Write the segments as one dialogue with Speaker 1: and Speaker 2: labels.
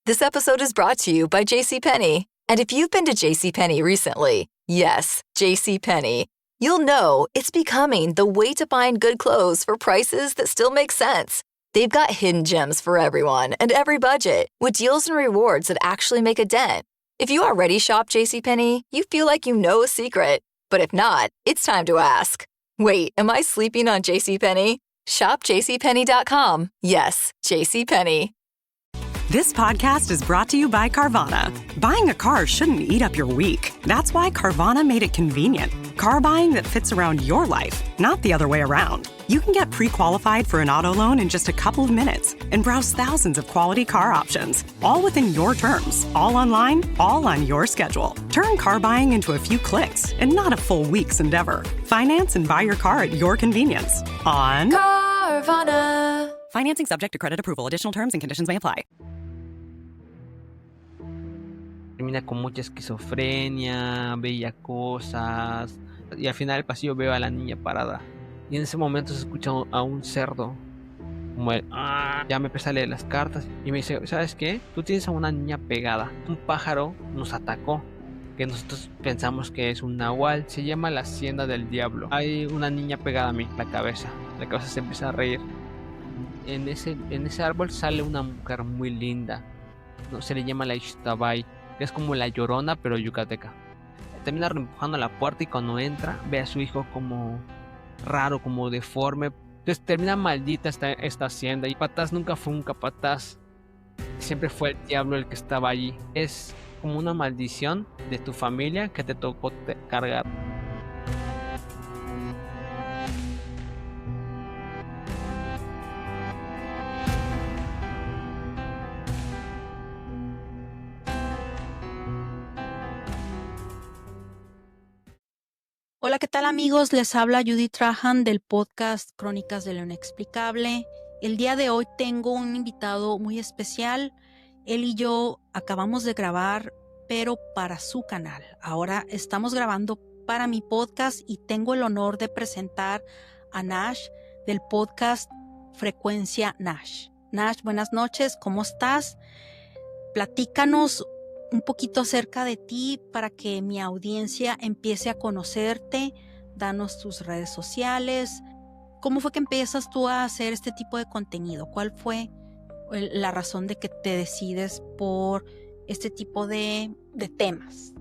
Speaker 1: This episode is brought to you by JCPenney. And if you've been to JCPenney recently, yes, JCPenney, you'll know it's becoming the way to find good clothes for prices that still make sense. They've got hidden gems for everyone and every budget, with deals and rewards that actually make a dent. If you already shop JCPenney, you feel like you know a secret. But if not, it's time to ask. Wait, am I sleeping on JCPenney? Shop JCPenney.com. Yes, JCPenney.
Speaker 2: This podcast is brought to you by Carvana. Buying a car shouldn't eat up your week. That's why Carvana made it convenient. Car buying that fits around your life, not the other way around. You can get pre-qualified for an auto loan in just a couple of minutes and browse thousands of quality car options, all within your terms, all online, all on your schedule. Turn car buying into a few clicks and not a full week's endeavor. Finance and buy your car at your convenience on
Speaker 1: Carvana.
Speaker 2: Financing subject to credit approval. Additional terms and conditions may apply.
Speaker 3: Termina con mucha esquizofrenia, veía cosas y al final del pasillo veo a la niña parada y en ese momento se escucha a un cerdo como el ya me empieza a leer las cartas y me dice, ¿sabes qué? Tú tienes a una niña pegada, un pájaro nos atacó que nosotros pensamos que es un nahual, se llama la hacienda del diablo, hay una niña pegada a mí, la cabeza se empieza a reír. En ese árbol sale una mujer muy linda, no, se le llama la Ixtabay, que es como la Llorona pero yucateca. Termina empujando la puerta y cuando entra ve a su hijo como raro, como deforme. Entonces termina maldita esta hacienda y Capataz nunca fue un capataz, siempre fue el diablo el que estaba allí. Es como una maldición de tu familia que te tocó cargar.
Speaker 4: Hola, ¿qué tal amigos? Les habla Judy Trahan del podcast Crónicas de lo Inexplicable. El día de hoy tengo un invitado muy especial. Él y yo acabamos de grabar, pero para su canal. Ahora estamos grabando para mi podcast y tengo el honor de presentar a Nash del podcast Frecuencia Nash. Nash, buenas noches, ¿cómo estás? Platícanos un poquito acerca de ti para que mi audiencia empiece a conocerte. Danos tus redes sociales. ¿Cómo fue que empiezas tú a hacer este tipo de contenido? ¿Cuál fue la razón de que te decides por este tipo de temas?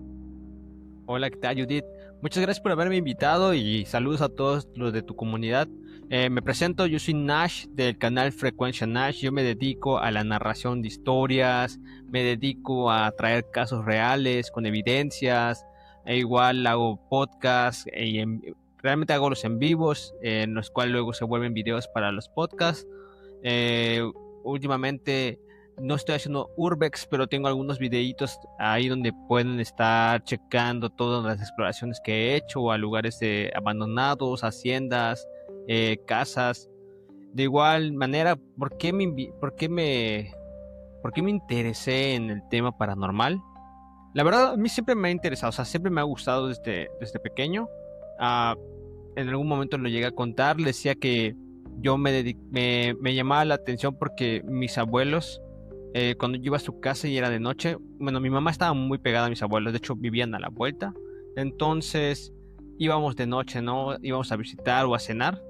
Speaker 3: Hola, ¿qué tal, Judith? Muchas gracias por haberme invitado y saludos a todos los de tu comunidad. Me presento, yo soy Nash del canal Frecuencia Nash. Yo me dedico a la narración de historias, me dedico a traer casos reales con evidencias, e igual hago podcasts y realmente hago los en vivos, en los cuales luego se vuelven videos para los podcasts. Últimamente no estoy haciendo urbex, pero tengo algunos videitos ahí donde pueden estar checando todas las exploraciones que he hecho a lugares abandonados, haciendas, casas. De igual manera, ¿por qué me interesé en el tema paranormal? La verdad, a mí siempre me ha interesado, o sea, siempre me ha gustado desde pequeño. En algún momento lo llegué a contar, le decía que yo me llamaba la atención porque mis abuelos, cuando yo iba a su casa y era de noche, bueno, mi mamá estaba muy pegada a mis abuelos, de hecho vivían a la vuelta, entonces íbamos de noche, ¿no? Íbamos a visitar o a cenar,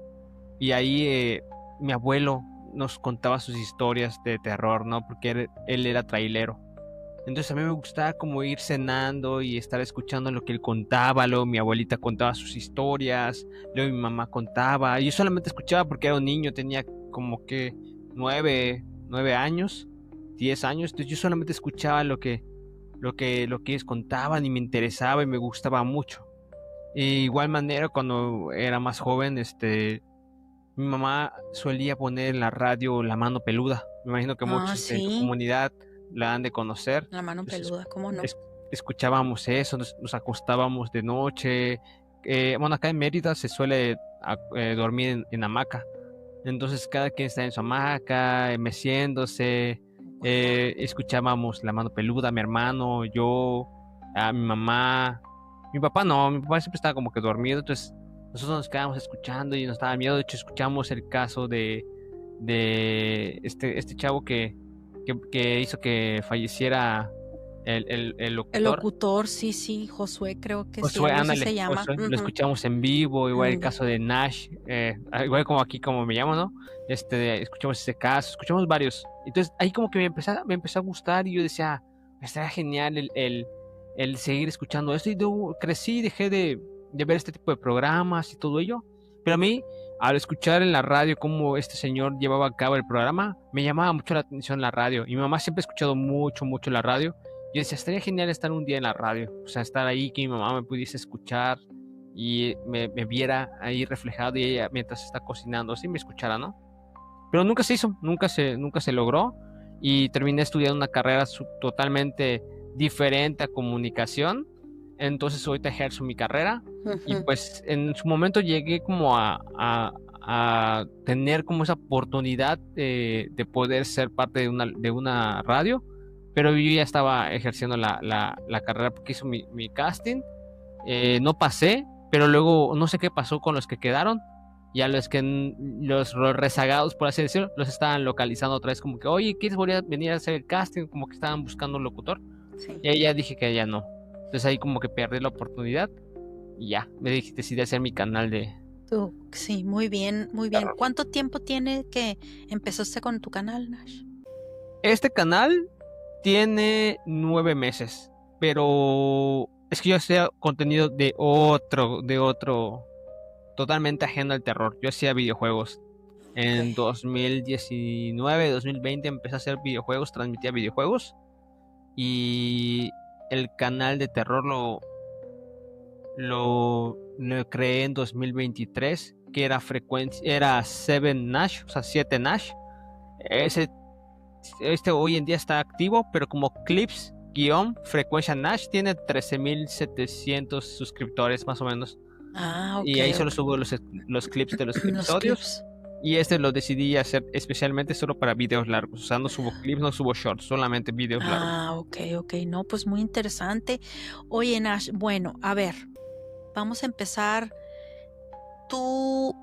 Speaker 3: y ahí mi abuelo nos contaba sus historias de terror, ¿no? Porque él era trailero. Entonces a mí me gustaba como ir cenando y estar escuchando lo que él contaba. Luego mi abuelita contaba sus historias, luego mi mamá contaba. Yo solamente escuchaba porque era un niño, tenía como que 9 años, 10 años. Entonces yo solamente escuchaba lo que ellos contaban y me interesaba y me gustaba mucho. De igual manera, cuando era más joven, mi mamá solía poner en la radio La Mano Peluda. Me imagino que muchos en tu comunidad la han de conocer.
Speaker 4: La Mano Peluda, ¿cómo no?
Speaker 3: Escuchábamos eso, nos acostábamos de noche. Bueno, acá en Mérida se suele dormir en hamaca. Entonces cada quien está en su hamaca, meciéndose. Escuchábamos La Mano Peluda, mi hermano, yo, a mi mamá. Mi papá no, mi papá siempre estaba como que dormido, entonces nosotros nos quedábamos escuchando y nos daba miedo. De hecho, escuchamos el caso de este chavo que que hizo que falleciera el locutor.
Speaker 4: El locutor, sí, Josué, creo que
Speaker 3: Josué,
Speaker 4: sí, algo así
Speaker 3: ándale,
Speaker 4: se llama.
Speaker 3: Josué, lo escuchamos en vivo, igual el caso de Nash, igual como aquí, como me llamo, ¿no? Escuchamos ese caso, escuchamos varios. Entonces ahí como que me empezó a gustar y yo decía, estaría genial el seguir escuchando esto. Y luego crecí, dejé de ver este tipo de programas y todo ello. Pero a mí, al escuchar en la radio cómo este señor llevaba a cabo el programa, me llamaba mucho la atención la radio. Y mi mamá siempre ha escuchado mucho la radio. Yo decía, estaría genial estar un día en la radio, o sea, estar ahí, que mi mamá me pudiese escuchar y me viera ahí reflejado y ella mientras está cocinando, así me escuchara, ¿no? Pero nunca se hizo, nunca se logró y terminé estudiando una carrera totalmente diferente a comunicación. Entonces ahorita ejerzo mi carrera y pues en su momento llegué como a tener como esa oportunidad de poder ser parte de una radio. Pero yo ya estaba ejerciendo la carrera porque hizo mi casting. No pasé, pero luego no sé qué pasó con los que quedaron. Y a los rezagados, por así decirlo, los estaban localizando otra vez. Como que, oye, ¿quieres venir a hacer el casting? Como que estaban buscando un locutor.
Speaker 4: Sí.
Speaker 3: Y ahí ya dije que ya no. Entonces ahí como que perdí la oportunidad. Y ya, decidí hacer mi canal de...
Speaker 4: Sí, muy bien, muy bien. ¿Cuánto tiempo tiene que empezaste con tu canal, Nash?
Speaker 3: Este canal tiene 9 meses, pero es que yo hacía contenido de otro, totalmente ajeno al terror. Yo hacía videojuegos. En 2019, 2020 empecé a hacer videojuegos, transmitía videojuegos. Y el canal de terror lo creé en 2023, que era 7 Nash, o sea, 7 Nash. Hoy en día está activo, pero como clips frecuencia Nash tiene 13,700 suscriptores más o menos. Y ahí solo subo los clips de los episodios. Y lo decidí hacer especialmente solo para videos largos. O sea, no subo clips, no subo shorts, solamente videos largos.
Speaker 4: Ok. No, pues muy interesante. Oye, Nash, bueno, a ver, vamos a empezar. Tú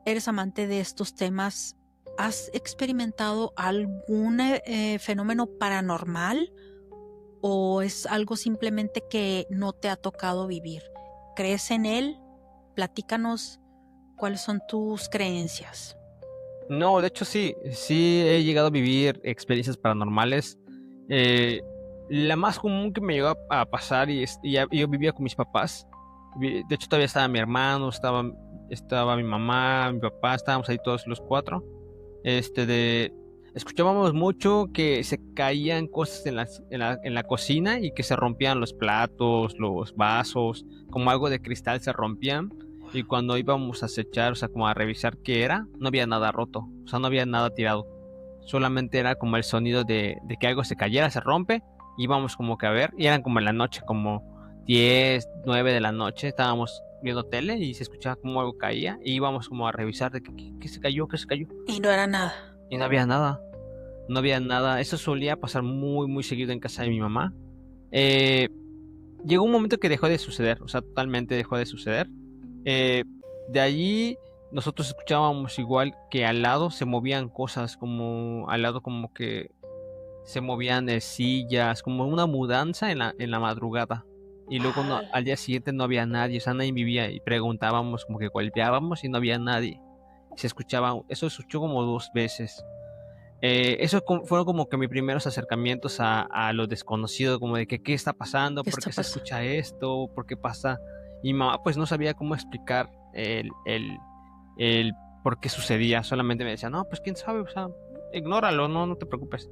Speaker 4: eres amante de estos temas. ¿Has experimentado algún fenómeno paranormal? ¿O es algo simplemente que no te ha tocado vivir? ¿Crees en él? Platícanos cuáles son tus creencias.
Speaker 3: No, de hecho sí he llegado a vivir experiencias paranormales. La más común que me llegó a pasar yo vivía con mis papás. De hecho todavía estaba mi hermano, estaba mi mamá, mi papá, estábamos ahí todos los 4. Escuchábamos mucho que se caían cosas en la cocina y que se rompían los platos, los vasos, como algo de cristal se rompían. Y cuando íbamos a acechar, o sea, como a revisar qué era, no había nada roto, o sea, no había nada tirado. Solamente era como el sonido de que algo se cayera, se rompe, íbamos como que a ver, y eran como en la noche, como 10, 9 de la noche, estábamos viendo tele y se escuchaba como algo caía, y íbamos como a revisar de qué se cayó.
Speaker 4: Y no era nada.
Speaker 3: Y no había nada, eso solía pasar muy, muy seguido en casa de mi mamá. Llegó un momento que dejó de suceder, o sea, totalmente dejó de suceder. De allí nosotros escuchábamos igual que al lado se movían cosas, como al lado como que se movían sillas, como una mudanza en la madrugada. Y luego al día siguiente no había nadie, o sea, nadie vivía, y preguntábamos, como que golpeábamos y no había nadie. Eso se escuchó como 2 veces. Eso fueron como que mis primeros acercamientos a lo desconocido, como de que qué está pasando, por qué se escucha esto, por qué pasa. Y mi mamá pues no sabía cómo explicar el por qué sucedía, solamente me decía, no, pues quién sabe, o sea, ignóralo, no te preocupes.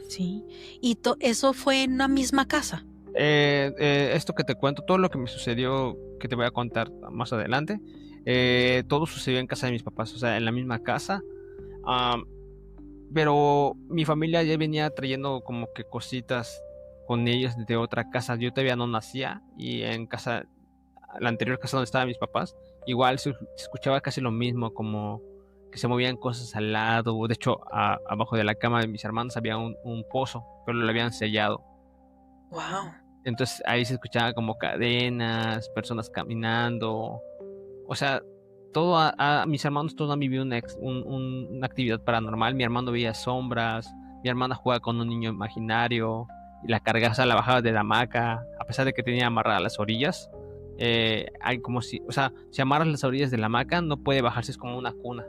Speaker 4: Sí, y eso fue en una misma casa.
Speaker 3: Esto que te cuento, todo lo que me sucedió, que te voy a contar más adelante, todo sucedió en casa de mis papás, o sea, en la misma casa. Pero mi familia ya venía trayendo como que cositas con ellos de otra casa. Yo todavía no nacía, y en casa, la anterior casa donde estaban mis papás, igual se escuchaba casi lo mismo, como que se movían cosas al lado. De hecho, abajo de la cama de mis hermanos había un pozo, pero lo habían sellado.
Speaker 4: Wow.
Speaker 3: Entonces ahí se escuchaba como cadenas, personas caminando. O sea, mis hermanos todos han vivido una actividad paranormal. Mi hermano veía sombras, mi hermana jugaba con un niño imaginario y la cargaba, o sea, la bajaba de la hamaca, a pesar de que tenía amarrada las orillas. Hay como si, o sea, si amarras las orillas de la hamaca, no puede bajarse, es como una cuna.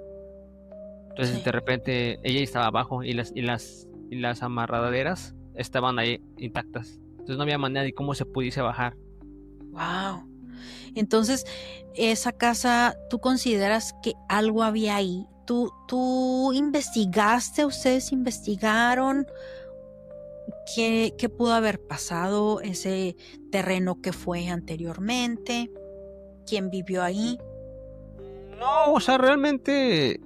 Speaker 3: Entonces,
Speaker 4: Sí.
Speaker 3: de repente, ella estaba abajo y las amarraderas estaban ahí intactas. Entonces, no había manera de cómo se pudiese bajar.
Speaker 4: Wow. Entonces, esa casa, ¿tú consideras que algo había ahí? ¿Tú investigaste, ustedes investigaron qué pudo haber pasado, ese terreno que fue anteriormente? ¿Quién vivió ahí?
Speaker 3: No, o sea, realmente,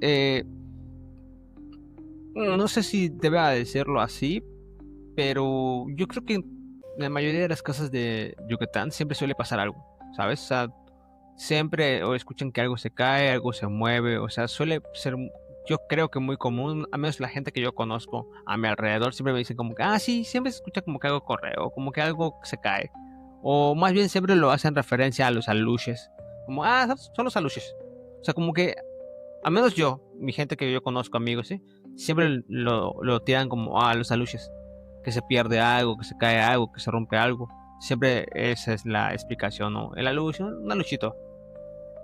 Speaker 3: no sé si deba decirlo así, pero yo creo que en la mayoría de las casas de Yucatán siempre suele pasar algo, ¿sabes? O sea, siempre o escuchan que algo se cae, algo se mueve, o sea, suele ser, yo creo que muy común, al menos la gente que yo conozco a mi alrededor siempre me dicen como que, sí, siempre se escucha como que algo corre, o como que algo se cae, o más bien siempre lo hacen referencia a los aluches, como, son los aluches, o sea, como que, al menos yo, mi gente que yo conozco, amigos, ¿sí? Siempre lo tiran como, los aluches, que se pierde algo, que se cae algo, que se rompe algo. Siempre esa es la explicación, ¿no? El aluche, un aluchito.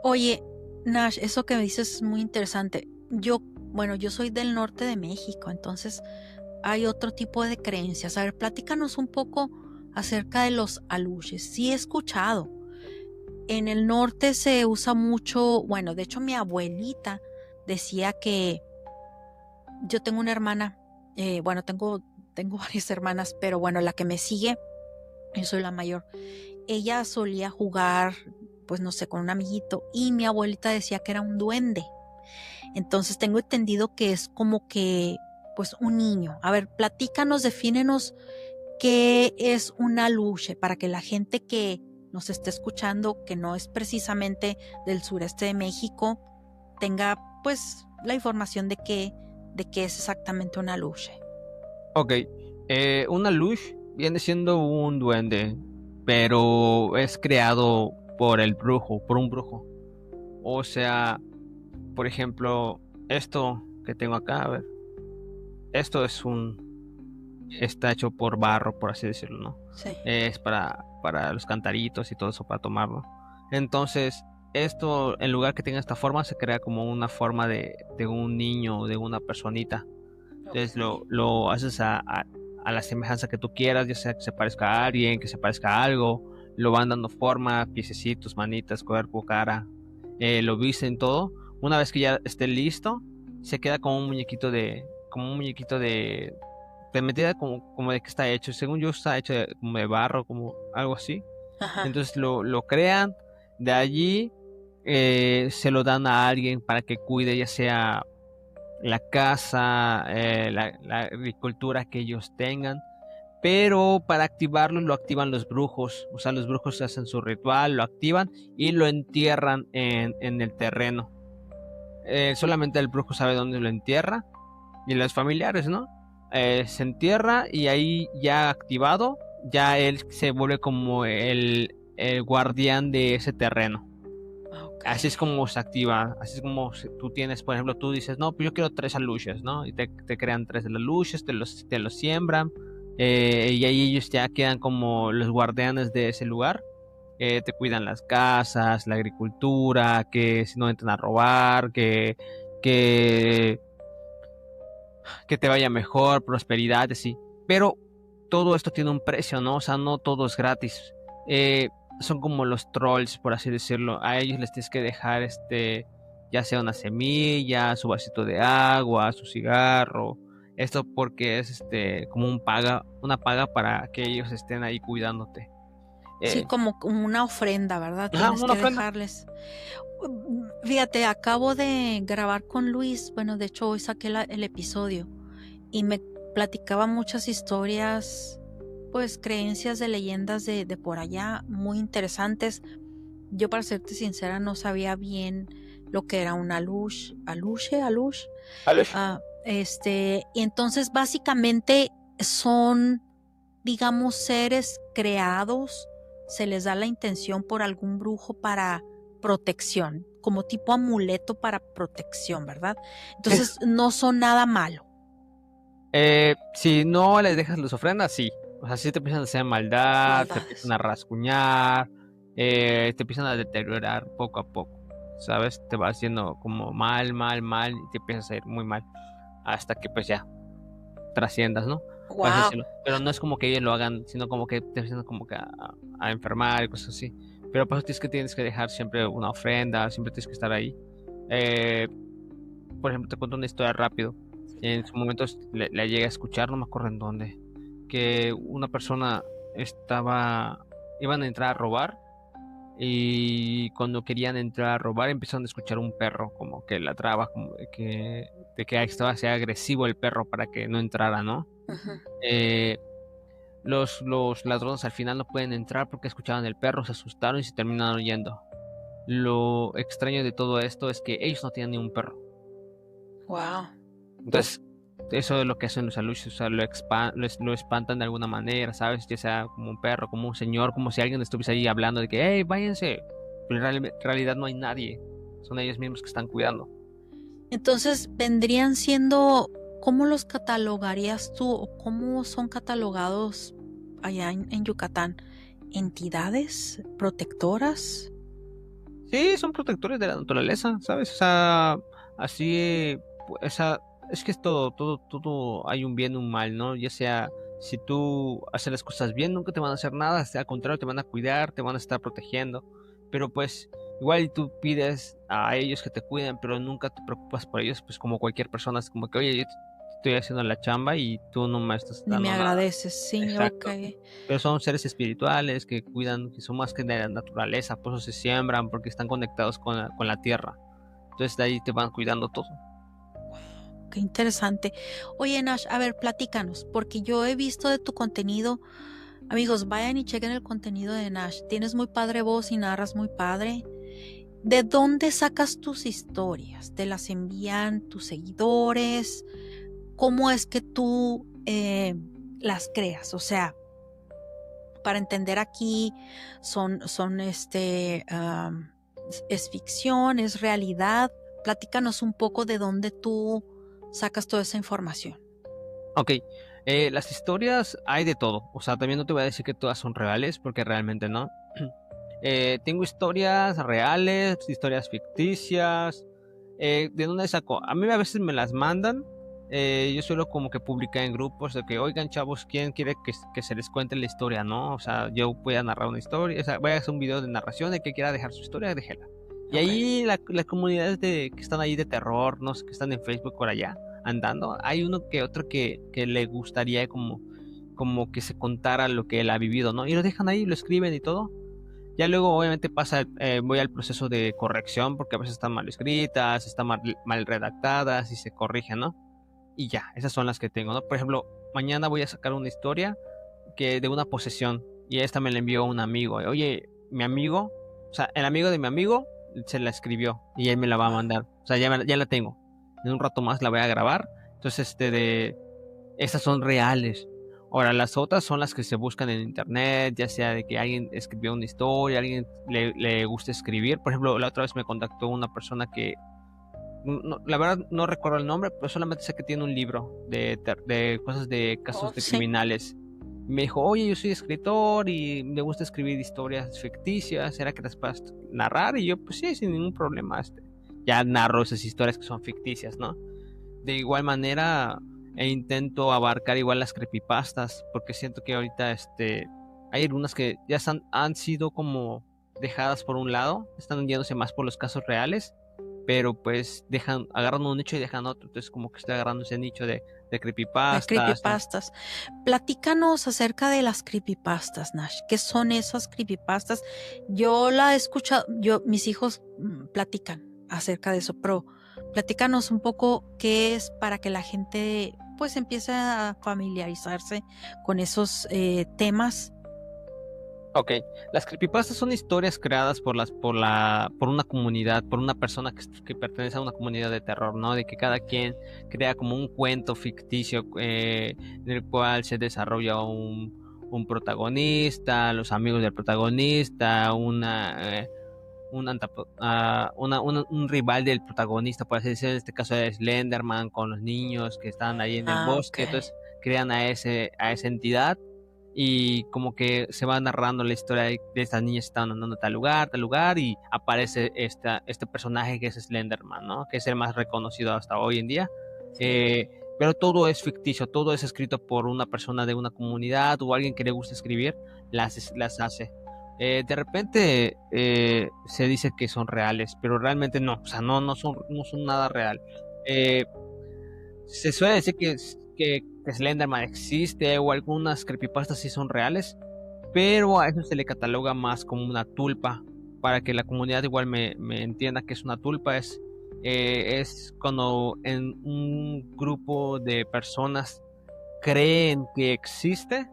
Speaker 4: Oye, Nash, eso que me dices es muy interesante. Yo soy del norte de México, entonces hay otro tipo de creencias. A ver, platícanos un poco acerca de los aluches. Sí he escuchado. En el norte se usa mucho, bueno, de hecho mi abuelita decía que yo tengo una hermana, bueno, tengo varias hermanas, pero bueno, la que me sigue, yo soy la mayor. Ella solía jugar, pues no sé, con un amiguito y mi abuelita decía que era un duende. Entonces tengo entendido que es como que, pues un niño. A ver, platícanos, defínenos qué es un aluche para que la gente que nos esté escuchando, que no es precisamente del sureste de México, tenga pues la información de qué es exactamente un aluche.
Speaker 3: Ok, un aluche viene siendo un duende, pero es creado por por un brujo. O sea, por ejemplo, esto que tengo acá, a ver, esto está hecho por barro, por así decirlo, ¿no?
Speaker 4: Sí.
Speaker 3: Es para los cantaritos y todo eso, para tomarlo. Entonces, esto, en lugar que tenga esta forma, se crea como una forma de un niño, de una personita. Entonces lo haces a la semejanza que tú quieras, ya sea que se parezca a alguien, que se parezca a algo, lo van dando forma, piececitos, manitas, cuerpo, cara, lo visten todo. Una vez que ya esté listo, se queda como un muñequito de medida como de que está hecho. Según yo está hecho como de barro, como algo así.
Speaker 4: Ajá.
Speaker 3: Entonces lo crean, de allí se lo dan a alguien para que cuide, ya sea la casa, la agricultura que ellos tengan, pero para activarlo lo activan los brujos, o sea, los brujos hacen su ritual, lo activan y lo entierran en el terreno. Solamente el brujo sabe dónde lo entierra y los familiares, ¿no? Se entierra y ahí ya activado, ya él se vuelve como el guardián de ese terreno.
Speaker 4: Okay.
Speaker 3: Así es como se activa, así es como tú tienes, por ejemplo, tú dices, no, pues yo quiero 3 aluches, ¿no? Y te crean 3 aluches, te los siembran, y ahí ellos ya quedan como los guardianes de ese lugar. Te cuidan las casas, la agricultura, que si no entran a robar, que, que te vaya mejor, prosperidad, así. Pero todo esto tiene un precio, ¿no? O sea, no todo es gratis. Son como los trolls, por así decirlo. A ellos les tienes que dejar ya sea una semilla, su vasito de agua, su cigarro. Esto porque es como una paga para que ellos estén ahí cuidándote.
Speaker 4: Sí, como una ofrenda, ¿verdad? Tienes
Speaker 3: una
Speaker 4: que
Speaker 3: ofrenda.
Speaker 4: dejarles. Fíjate, acabo de grabar con Luis, bueno, de hecho hoy saqué el episodio y me platicaba muchas historias, pues creencias de leyendas de por allá, muy interesantes. Yo, para serte sincera, no sabía bien lo que era un aluche. Y entonces básicamente son, digamos, seres creados, se les da la intención por algún brujo para protección, como tipo amuleto para protección, ¿verdad? Entonces no son nada malo.
Speaker 3: Si no les dejas las ofrendas, sí. O sea, si te empiezan a hacer maldad, te
Speaker 4: Maldades.
Speaker 3: empiezan a rasguñar, te empiezan a deteriorar poco a poco, ¿sabes? Te va haciendo como mal, y te empiezas a ir muy mal. Hasta que pues ya trasciendas, ¿no? Por así
Speaker 4: Wow.
Speaker 3: decirlo. Pero no es como que ellos lo hagan, sino como que te empiezan como que a enfermar y cosas así. Pero por eso tienes que dejar siempre una ofrenda, siempre tienes que estar ahí. Eh, por ejemplo, te cuento una historia rápido. En su momento la llegué a escuchar, no me acuerdo en dónde, que una persona iban a entrar a robar y cuando querían entrar a robar empezaron a escuchar un perro como que ladraba, como de que estaba así agresivo el perro para que no entrara, ¿no?
Speaker 4: Ujú.
Speaker 3: Eh, los ladrones al final no pueden entrar porque escuchaban el perro, se asustaron y se terminaron yendo. Lo extraño de todo esto es que ellos no tienen ni un perro.
Speaker 4: Wow.
Speaker 3: Entonces, eso es lo que hacen los aluches, o sea, lo espantan de alguna manera, ¿sabes? Ya sea como un perro, como un señor, como si alguien estuviese ahí hablando de que, hey, váyanse. Pero en realidad no hay nadie, son ellos mismos que están cuidando.
Speaker 4: Entonces, vendrían siendo, ¿cómo los catalogarías tú o cómo son catalogados allá en Yucatán? ¿Entidades protectoras?
Speaker 3: Sí, son protectores de la naturaleza, ¿sabes? O sea, así, o sea, es que es todo hay un bien y un mal, ¿no? Ya sea, si tú haces las cosas bien, nunca te van a hacer nada, al contrario, te van a cuidar, te van a estar protegiendo, pero pues, igual tú pides a ellos que te cuiden, pero nunca te preocupas por ellos, pues como cualquier persona, es como que, oye, yo te estoy haciendo la chamba y tú no me estás
Speaker 4: Ni me
Speaker 3: dando nada.
Speaker 4: agradeces, sí, ok.
Speaker 3: Exacto. Pero son seres espirituales que cuidan, que son más que de la naturaleza, por eso se siembran, porque están conectados con la tierra. Entonces de ahí te van cuidando todo.
Speaker 4: Qué interesante. Oye, Nash, a ver, platícanos, porque yo he visto de tu contenido. Amigos, vayan y chequen el contenido de Nash. Tienes muy padre voz y narras muy padre. ¿De dónde sacas tus historias? ¿Te las envían tus seguidores? ¿Cómo es que tú las creas? O sea, para entender aquí, es ficción, es realidad. Platícanos un poco de dónde tú sacas toda esa información.
Speaker 3: Ok, las historias hay de todo. O sea, también no te voy a decir que todas son reales, porque realmente no. Tengo historias reales, historias ficticias. ¿De dónde saco? A mí a veces me las mandan. Yo suelo como que publicar en grupos de que, oigan chavos, ¿quién quiere que se les cuente la historia, no? O sea, yo voy a narrar una historia, o sea, voy a hacer un video de narración, de que quiera dejar su historia, déjela. Y
Speaker 4: Ok.
Speaker 3: ahí las comunidades que están ahí de terror, no sé, que están en Facebook por allá, andando, hay uno que otro que le gustaría como que se contara lo que él ha vivido, ¿no? Y lo dejan ahí, lo escriben y todo. Ya luego obviamente voy al proceso de corrección porque a veces están mal escritas, están mal redactadas y se corrigen, ¿no? Y ya, esas son las que tengo, ¿no? Por ejemplo, mañana voy a sacar una historia de una posesión y esta me la envió un amigo. Oye, mi amigo, o sea, el amigo de mi amigo se la escribió y él me la va a mandar. O sea, ya la tengo. En un rato más la voy a grabar. Entonces, estas son reales. Ahora, las otras son las que se buscan en internet, ya sea de que alguien escribió una historia, alguien le gusta escribir. Por ejemplo, la otra vez me contactó una persona que, la verdad no recuerdo el nombre, pero solamente sé que tiene un libro de cosas de casos de
Speaker 4: Sí.
Speaker 3: criminales. Me dijo, oye, yo soy escritor y me gusta escribir historias ficticias, ¿será que las puedes narrar? Y yo, pues sí, sin ningún problema. Ya narro esas historias que son ficticias, ¿no? De igual manera, intento abarcar igual las creepypastas, porque siento que ahorita hay algunas que ya han sido como dejadas por un lado, están yéndose más por los casos reales, pero pues agarran un nicho y dejan otro, entonces como que estoy agarrando ese nicho de
Speaker 4: De
Speaker 3: creepypastas, ¿no?
Speaker 4: creepypastas. Platícanos acerca de las creepypastas, Nash. ¿Qué son esas creepypastas? Yo la he escuchado, mis hijos platican acerca de eso, pero platícanos un poco qué es para que la gente pues empiece a familiarizarse con esos temas.
Speaker 3: Ok, las creepypastas son historias creadas por una comunidad, por una persona que pertenece a una comunidad de terror, ¿no? De que cada quien crea como un cuento ficticio en el cual se desarrolla un protagonista, los amigos del protagonista, un rival del protagonista, por así decirlo, en este caso de Slenderman, con los niños que están ahí en el bosque.
Speaker 4: Ok.
Speaker 3: Entonces crean a esa entidad y como que se va narrando la historia de estas niñas que están andando a tal lugar, y aparece este personaje que es Slenderman, ¿no? Que es el más reconocido hasta hoy en día. Pero todo es ficticio, todo es escrito por una persona de una comunidad o alguien que le gusta escribir, las hace. De repente se dice que son reales, pero realmente no, o sea, no son nada real. Se suele decir que Slenderman existe, o algunas creepypastas sí son reales, pero a eso se le cataloga más como una tulpa. Para que la comunidad igual me entienda que es una tulpa, es cuando en un grupo de personas creen que existe,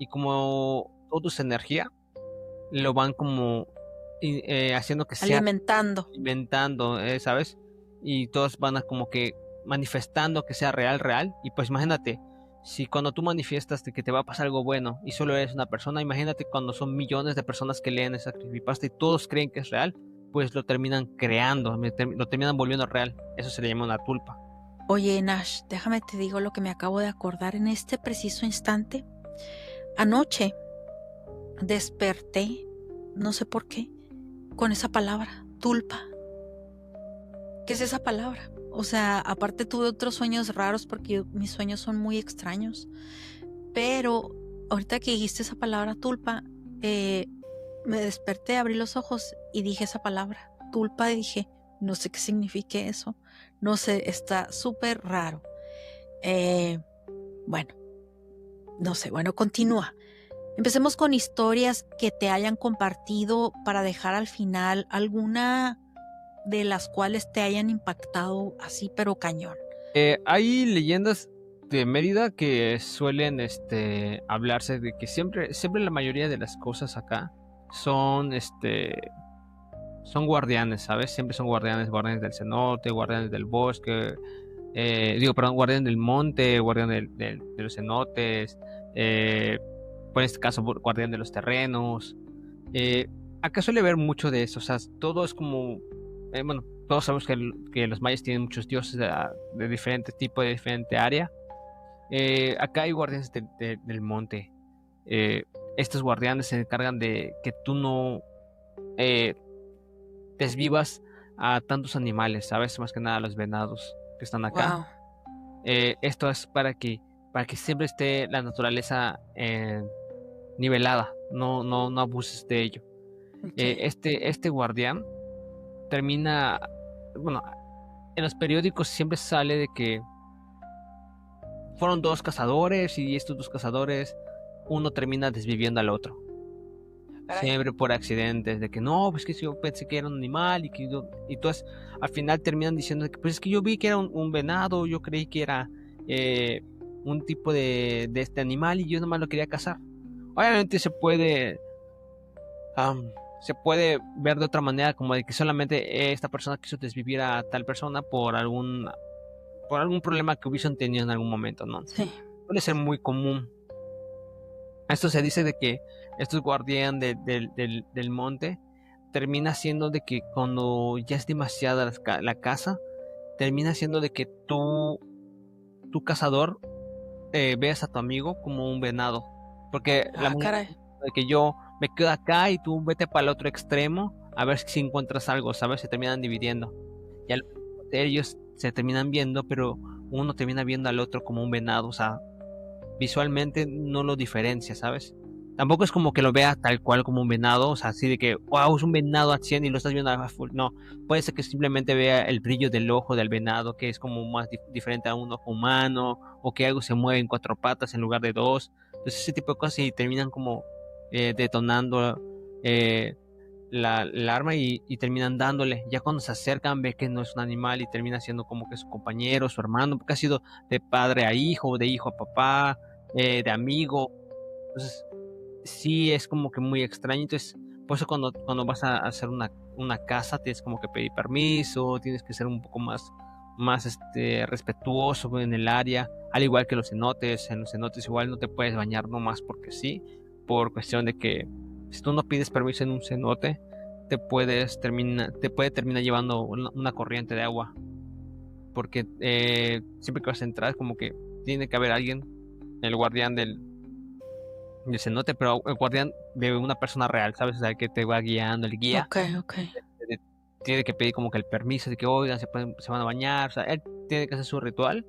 Speaker 3: y como todo es energía, lo van como haciendo que sea
Speaker 4: Alimentando.
Speaker 3: inventando, ¿sabes? Y todos van a como que manifestando que sea real. Y pues imagínate, si cuando tú manifiestas de que te va a pasar algo bueno y solo eres una persona, imagínate cuando son millones de personas que leen esa creepypasta y todos creen que es real, pues lo terminan creando, lo terminan volviendo real. Eso se le llama una tulpa.
Speaker 4: Oye, Nash, déjame te digo lo que me acabo de acordar en este preciso instante. Anoche desperté, no sé por qué, con esa palabra, tulpa. ¿Qué es esa palabra? O sea, aparte tuve otros sueños raros porque mis sueños son muy extraños. Pero ahorita que dijiste esa palabra, tulpa, me desperté, abrí los ojos y dije esa palabra, tulpa, y dije, no sé qué signifique eso. No sé, está súper raro. Bueno, no sé, bueno, continúa. Empecemos con historias que te hayan compartido para dejar al final alguna de las cuales te hayan impactado así, pero cañón.
Speaker 3: Hay leyendas de Mérida que suelen hablarse de que siempre la mayoría de las cosas acá son guardianes, ¿sabes? Siempre son guardianes del cenote, guardianes del bosque, guardianes del monte, guardianes de los cenotes, por este caso, guardián de los terrenos. Acá suele haber mucho de eso, o sea, todo es como, bueno, todos sabemos que los mayas tienen muchos dioses de diferente tipo, de diferente área. Acá hay guardianes del monte. Estos guardianes se encargan de que tú no desvivas a tantos animales, ¿sabes? Más que nada los venados que están acá.
Speaker 4: Wow.
Speaker 3: Esto es para que siempre esté la naturaleza nivelada, no abuses de ello.
Speaker 4: Okay.
Speaker 3: Este guardián termina, bueno, en los periódicos siempre sale de que fueron dos cazadores y estos dos cazadores, uno termina desviviendo al otro.
Speaker 4: Caray.
Speaker 3: Siempre por accidentes, de que no, pues que yo pensé que era un animal y entonces al final terminan diciendo que pues es que yo vi que era un venado, yo creí que era un tipo de este animal y yo nomás lo quería cazar. Obviamente se puede ver de otra manera, como de que solamente esta persona quiso desvivir a tal persona por algún problema que hubiesen tenido en algún momento, ¿no?
Speaker 4: Sí.
Speaker 3: Suele ser muy común. Esto se dice de que estos guardián del monte termina siendo de que cuando ya es demasiada la caza, termina siendo de que tu cazador veas a tu amigo como un venado, porque
Speaker 4: Caray.
Speaker 3: de que yo me quedo acá y tú vete para el otro extremo a ver si encuentras algo, ¿sabes? Se terminan dividiendo. Y ellos se terminan viendo, pero uno termina viendo al otro como un venado, o sea, visualmente no lo diferencia, ¿sabes? Tampoco es como que lo vea tal cual como un venado, o sea, así de que, wow, es un venado a 100 y lo estás viendo a full. No, puede ser que simplemente vea el brillo del ojo del venado, que es como más diferente a un ojo humano, o que algo se mueve en 4 patas en lugar de 2. Entonces ese tipo de cosas y terminan como detonando la arma y terminan dándole. Ya cuando se acercan ve que no es un animal y termina siendo como que su compañero, su hermano, porque ha sido de padre a hijo, de hijo a papá, de amigo. Entonces sí es como que muy extraño. Entonces por eso cuando vas a hacer una casa tienes como que pedir permiso, tienes que ser un poco más respetuoso en el área, al igual que los cenotes. En los cenotes igual no te puedes bañar nomás porque sí, por cuestión de que si tú no pides permiso en un cenote, te puede terminar llevando una corriente de agua. Porque siempre que vas a entrar, como que tiene que haber alguien, el guardián del cenote, pero el guardián de una persona real, ¿sabes? O sea, que te va guiando, el guía.
Speaker 4: Ok.
Speaker 3: Tiene que pedir como que el permiso de que, oigan, se van a bañar. O sea, él tiene que hacer su ritual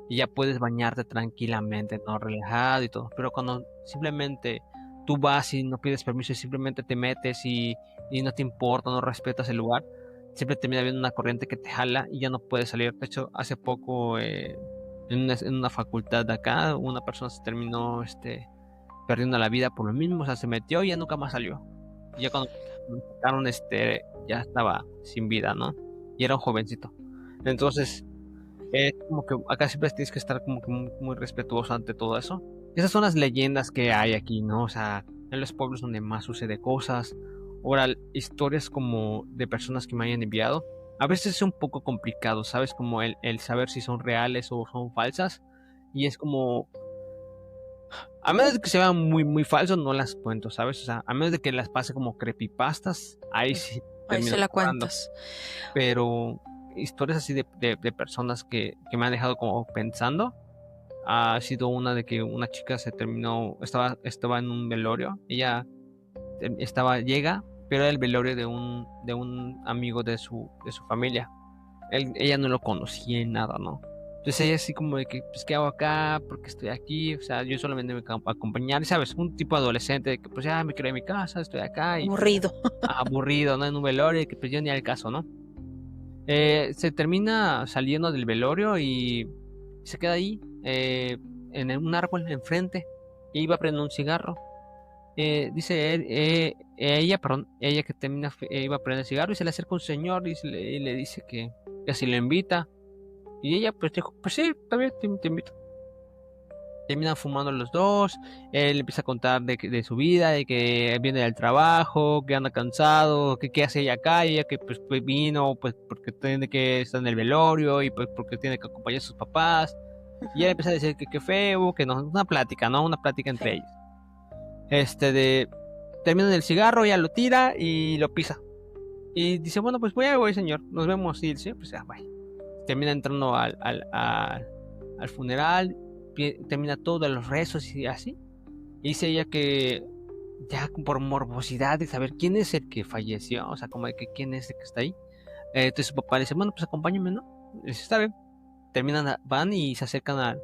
Speaker 3: y ya puedes bañarte tranquilamente, ¿no? Relajado y todo. Pero cuando simplemente tú vas y no pides permiso y simplemente te metes y no te importa, no respetas el lugar, siempre termina habiendo una corriente que te jala y ya no puedes salir. De hecho, hace poco en una facultad de acá, una persona se terminó perdiendo la vida por lo mismo. O sea, se metió y ya nunca más salió. Y ya cuando lo sacaron, ya estaba sin vida, ¿no? Y era un jovencito. Entonces, como que acá siempre tienes que estar como que muy, muy respetuoso ante todo eso. Esas son las leyendas que hay aquí, ¿no? O sea, en los pueblos donde más sucede cosas. Ahora, historias como de personas que me hayan enviado. A veces es un poco complicado, ¿sabes? Como el saber si son reales o son falsas. Y es como... A menos de que se vean muy, muy falsos, no las cuento, ¿sabes? O sea, a menos de que las pase como creepypastas, ahí sí
Speaker 4: Ahí
Speaker 3: termino
Speaker 4: se la
Speaker 3: cobrando.
Speaker 4: cuentas.
Speaker 3: Pero historias así de personas que me han dejado como pensando. Ha sido una de que una chica se terminó, estaba en un velorio. Ella llega, pero era el velorio de un amigo de su familia. Ella no lo conocía en nada, ¿no? Entonces ella así como de que, pues, ¿qué hago acá? ¿Por qué estoy aquí? O sea, yo solamente me voy a acompañar, ¿sabes? Un tipo adolescente de que, pues, ya me quiero ir a mi casa, estoy acá. Y
Speaker 4: Aburrido.
Speaker 3: aburrido, ¿no? En un velorio, y que pues yo ni al caso, ¿no? Se termina saliendo del velorio y se queda ahí, en un árbol enfrente, y iba a prender un cigarro. Dice ella que iba a prender el cigarro y se le acerca un señor y le dice que si le invita. Y ella pues dijo, pues sí, está bien, te invito. Terminan fumando los dos. Él empieza a contar de su vida, de que viene del trabajo, que anda cansado, que qué hace ella acá, y ella que pues vino pues porque tiene que estar en el velorio y pues porque tiene que acompañar a sus papás. Y él empieza a decir que qué feo, que no, una plática, ¿no? Una plática entre ellos. Termina el cigarro, ella lo tira y lo pisa. Y dice, bueno, pues voy, señor, nos vemos. Y el señor, pues ya, bye. Termina entrando al funeral, termina todos los rezos y así. Y dice ella que ya por morbosidad de saber quién es el que falleció, o sea, como de que quién es el que está ahí. Entonces su papá le dice, bueno, pues acompáñame, ¿no? Y dice, está bien. Van y se acercan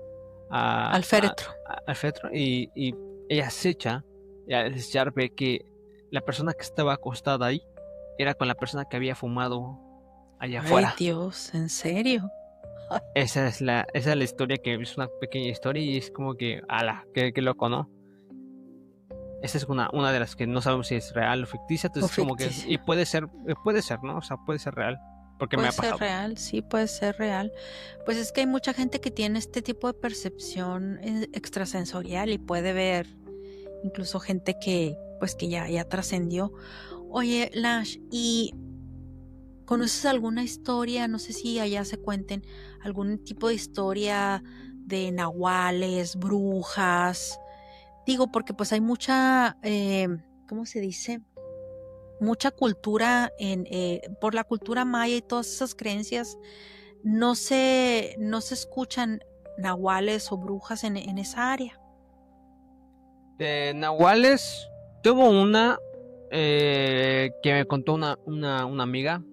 Speaker 4: Al féretro.
Speaker 3: al féretro y ella acecha, y al acechar ve que la persona que estaba acostada ahí era con la persona que había fumado allá afuera.
Speaker 4: Ay, Dios, ¿en serio?
Speaker 3: Esa es la historia, que es una pequeña historia y es como que, ala, qué loco, ¿no? Esa es una de las que no sabemos si es real o ficticia, entonces como que, y puede ser, ¿no? O sea, puede ser real, porque me ha pasado.
Speaker 4: Puede ser real, sí, puede ser real. Pues es que hay mucha gente que tiene este tipo de percepción extrasensorial y puede ver incluso gente que, pues, que ya trascendió. Oye, Lash, ¿y conoces alguna historia? No sé si allá se cuenten algún tipo de historia de nahuales, brujas. Digo, porque pues hay mucha, ¿cómo se dice? Mucha cultura por la cultura maya y todas esas creencias. No se escuchan nahuales o brujas en esa área.
Speaker 3: De nahuales, tuvo una que me contó una amiga.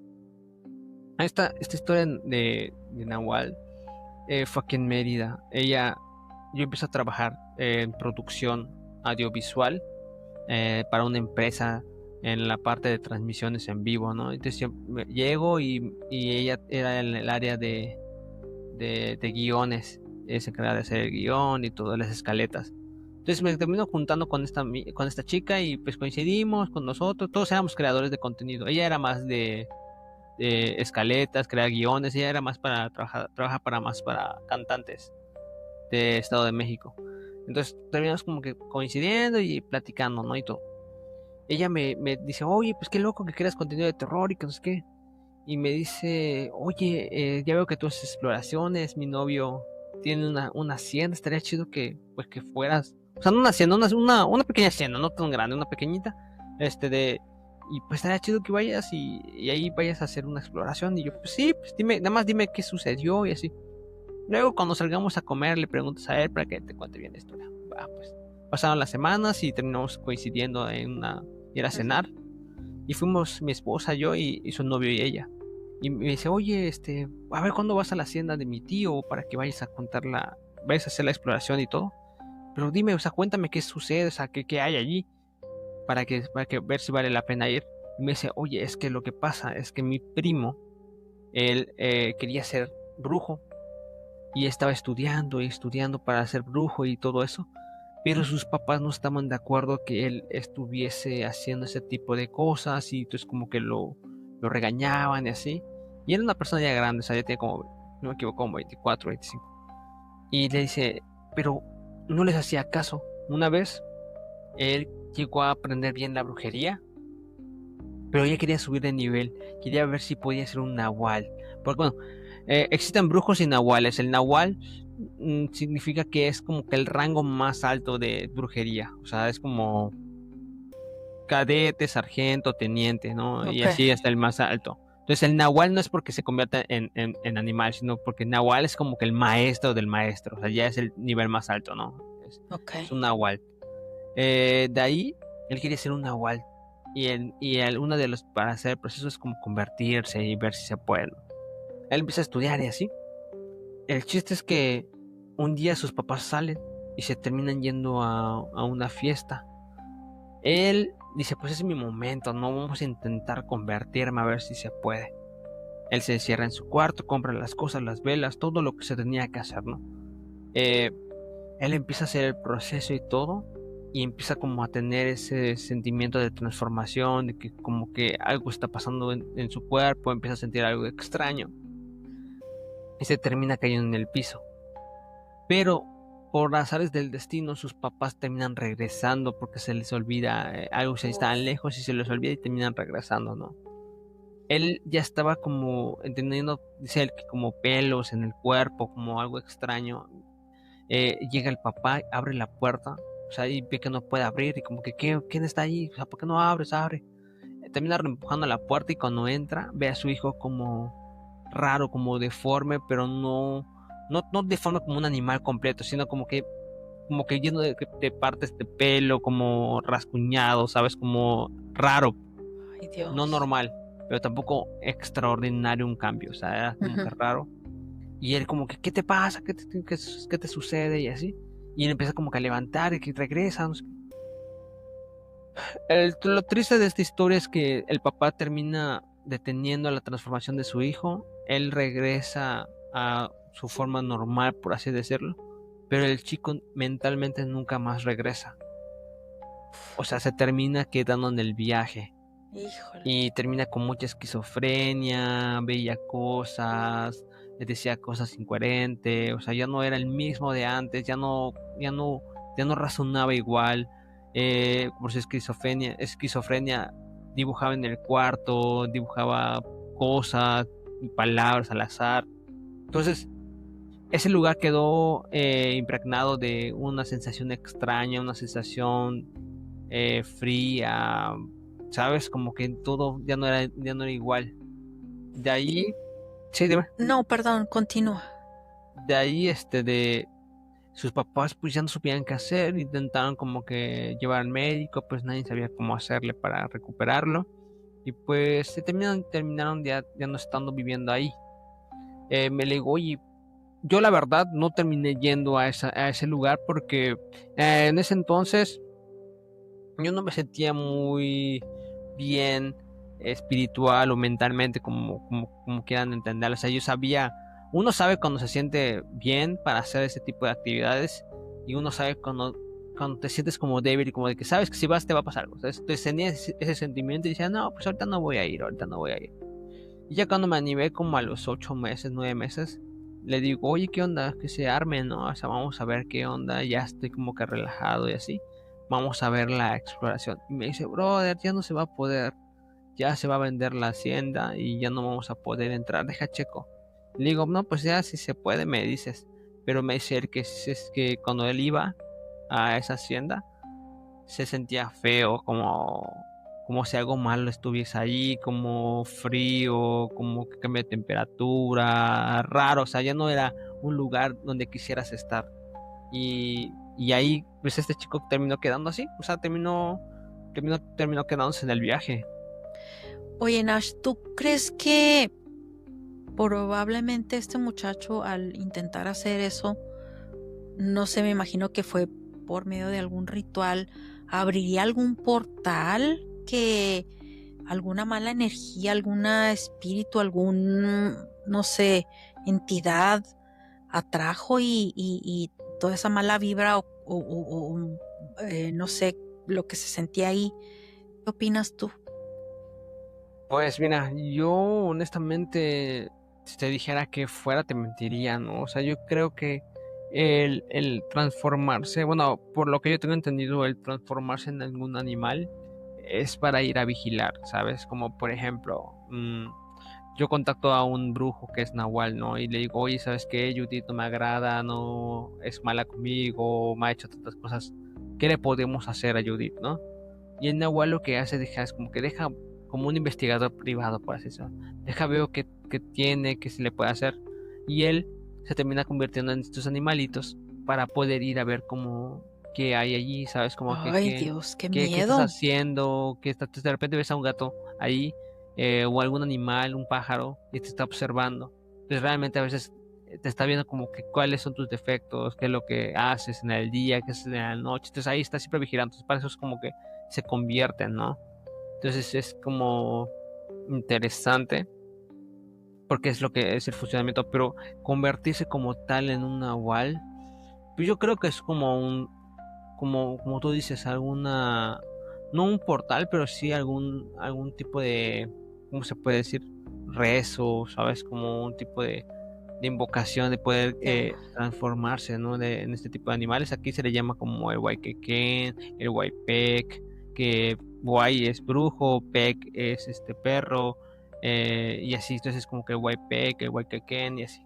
Speaker 3: Esta historia de nahual fue aquí en Mérida. Yo empecé a trabajar en producción audiovisual para una empresa en la parte de transmisiones en vivo, ¿no? Entonces yo llego y ella era en el área de guiones. Ella se encargaba de hacer el guión y todas las escaletas. Entonces me termino juntando con esta chica y pues coincidimos con nosotros. Todos éramos creadores de contenido. Ella era más de escaletas, crear guiones. Ella era más para trabajar para cantantes de Estado de México. Entonces terminamos como que coincidiendo y platicando, ¿no? Y todo. Ella me dice, oye, pues qué loco que creas contenido de terror y que no sé qué. Y me dice, oye, ya veo que tú haces exploraciones, mi novio tiene una hacienda, estaría chido que pues que fueras, o sea, no una hacienda, una pequeña hacienda, no tan grande, una pequeñita, pues estaría chido que vayas y ahí vayas a hacer una exploración. Y yo, pues sí, pues nada más dime qué sucedió y así. Luego cuando salgamos a comer le preguntas a él para que te cuente bien la historia. Va, pues pasaron las semanas y terminamos coincidiendo en ir a cenar. Y fuimos mi esposa, yo y su novio y ella. Y me dice, oye, a ver cuándo vas a la hacienda de mi tío para que vayas a vayas a hacer la exploración y todo. Pero dime, o sea, cuéntame qué sucede, o sea, qué hay allí para que ver si vale la pena ir. Y me dice, oye, es que lo que pasa es que mi primo, él quería ser brujo y estaba estudiando y estudiando para ser brujo y todo eso, pero sus papás no estaban de acuerdo que él estuviese haciendo ese tipo de cosas y entonces como que lo regañaban y así. Y era una persona ya grande, o sea, ya tenía como, no me equivoco, como 24, 25. Y le dice, pero no les hacía caso. Una vez él llegó a aprender bien la brujería, pero ella quería subir de nivel, quería ver si podía ser un nahual. Porque bueno, existen brujos y nahuales. El nahual significa que es como que el rango más alto de brujería. O sea, es como cadete, sargento, teniente, ¿no?
Speaker 4: Ok.
Speaker 3: Y así hasta el más alto. Entonces el nahual no es porque se convierta en animal, sino porque nahual es como que el maestro del maestro. O sea, ya es el nivel más alto, ¿no?
Speaker 4: Ok.
Speaker 3: Es un nahual. De ahí, él quería ser un nahual. Uno de los para hacer el proceso es como convertirse y ver si se puede. Él empieza a estudiar y así. El chiste es que un día sus papás salen y se terminan yendo a una fiesta. Él dice, pues es mi momento, no vamos a intentar convertirme a ver si se puede. Él se encierra en su cuarto, compra las cosas, las velas, todo lo que se tenía que hacer, ¿no? Él empieza a hacer el proceso y todo, y empieza como a tener ese sentimiento de transformación, de que como que algo está pasando en su cuerpo, empieza a sentir algo extraño, y se termina cayendo en el piso. Pero por azares del destino, sus papás terminan regresando porque se les olvida algo, se están lejos y se les olvida y terminan regresando, ¿no? Él ya estaba como entendiendo, dice él, que como pelos en el cuerpo, como algo extraño. Llega el papá, abre la puerta, o sea, y ve que no puede abrir, y como que, ¿quién está ahí? O sea, ¿por qué no abres? Abre. Termina empujando la puerta y cuando entra, ve a su hijo como raro, como deforme, pero no deforme como un animal completo, sino como que lleno de partes de pelo, como rasguñado, ¿sabes? Como raro,
Speaker 4: Ay, Dios.
Speaker 3: no normal, pero tampoco extraordinario un cambio, o sea, era como que raro. Y él como que, ¿qué te pasa? ¿Qué te sucede? Y así. Y él empieza como que a levantar y que regresa. No sé. Lo triste de esta historia es que el papá termina deteniendo la transformación de su hijo. Él regresa a su forma normal, por así decirlo. Pero el chico mentalmente nunca más regresa. O sea, se termina quedando en el viaje.
Speaker 4: Híjole.
Speaker 3: Y termina con mucha esquizofrenia, veía cosas, le decía cosas incoherentes, o sea, ya no era el mismo de antes, ya no razonaba igual. Por su esquizofrenia, dibujaba en el cuarto, dibujaba cosas y palabras al azar. Entonces, ese lugar quedó impregnado de una sensación extraña, una sensación fría, ¿sabes? Como que todo ya no era igual. De ahí, sí, dime.
Speaker 4: No, perdón, continúa.
Speaker 3: De ahí, de sus papás pues ya no supieron qué hacer, intentaron como que llevar al médico, pues nadie sabía cómo hacerle para recuperarlo y pues se terminaron ya no estando viviendo ahí. Me le digo, oye, yo la verdad no terminé yendo a ese lugar porque en ese entonces yo no me sentía muy bien espiritual o mentalmente como quieran entenderlo. O sea, yo sabía, uno sabe cuando se siente bien para hacer ese tipo de actividades y uno sabe cuando te sientes como débil y como de que sabes que si vas te va a pasar algo. Entonces tenía ese sentimiento y decía, no, pues ahorita no voy a ir. Y ya cuando me animé como a los 8 meses, 9 meses, le digo, oye, ¿qué onda? Que se arme, ¿no? O sea, vamos a ver qué onda, ya estoy como que relajado y así. Vamos a ver la exploración. Y me dice, brother, ya no se va a poder. Ya se va a vender la hacienda y ya no vamos a poder entrar. Deja checo. Le digo, no, pues ya si se puede, me dices. Pero me dice él que es que cuando él iba a esa hacienda, se sentía feo, como como si algo malo estuviese ahí, como frío, como que cambia de temperatura, raro, o sea, ya no era un lugar donde quisieras estar. Y ahí, pues este chico terminó quedando así, o sea, terminó quedándose en el viaje.
Speaker 4: Oye, Nash, ¿tú crees que probablemente este muchacho al intentar hacer eso, no sé, me imagino que fue por medio de algún ritual, abriría algún portal que alguna mala energía, algún espíritu, no sé, entidad atrajo y toda esa mala vibra no sé, lo que se sentía ahí? ¿Qué opinas tú?
Speaker 3: Pues mira, yo honestamente, si te dijera que fuera, te mentiría, ¿no? O sea, yo creo que el transformarse, bueno, por lo que yo tengo entendido, el transformarse en algún animal es para ir a vigilar, ¿sabes? Como por ejemplo, yo contacto a un brujo que es Nahual, ¿no? Y le digo, oye, ¿sabes qué? Judith no me agrada, no es mala conmigo, me ha hecho tantas cosas. ¿Qué le podemos hacer a Judith, no? Y el Nahual lo que hace es como que deja como un investigador privado, por así decirlo. Deja veo qué tiene, qué se le puede hacer. Y él se termina convirtiendo en estos animalitos para poder ir a ver cómo qué hay allí, ¿sabes? Como
Speaker 4: Ay, Dios, qué
Speaker 3: qué estás
Speaker 4: miedo.
Speaker 3: haciendo, de repente ves a un gato ahí, o algún animal, un pájaro, y te está observando. Pues realmente a veces te está viendo como que cuáles son tus defectos, qué es lo que haces en el día, qué haces en la noche. Entonces ahí está siempre vigilando. Entonces para eso es como que se convierten, ¿no? Entonces es como interesante porque es lo que es el funcionamiento, pero convertirse como tal en un nahual, pues yo creo que es como como tú dices, no un portal, pero sí algún tipo de, ¿cómo se puede decir? Rezo, ¿sabes? Como un tipo de invocación de poder transformarse, ¿no? En este tipo de animales. Aquí se le llama como el Waikeken, el Waipek, que Wai es brujo, Pek es este perro, y así. Entonces como que el Waipek, el Waikeken y así.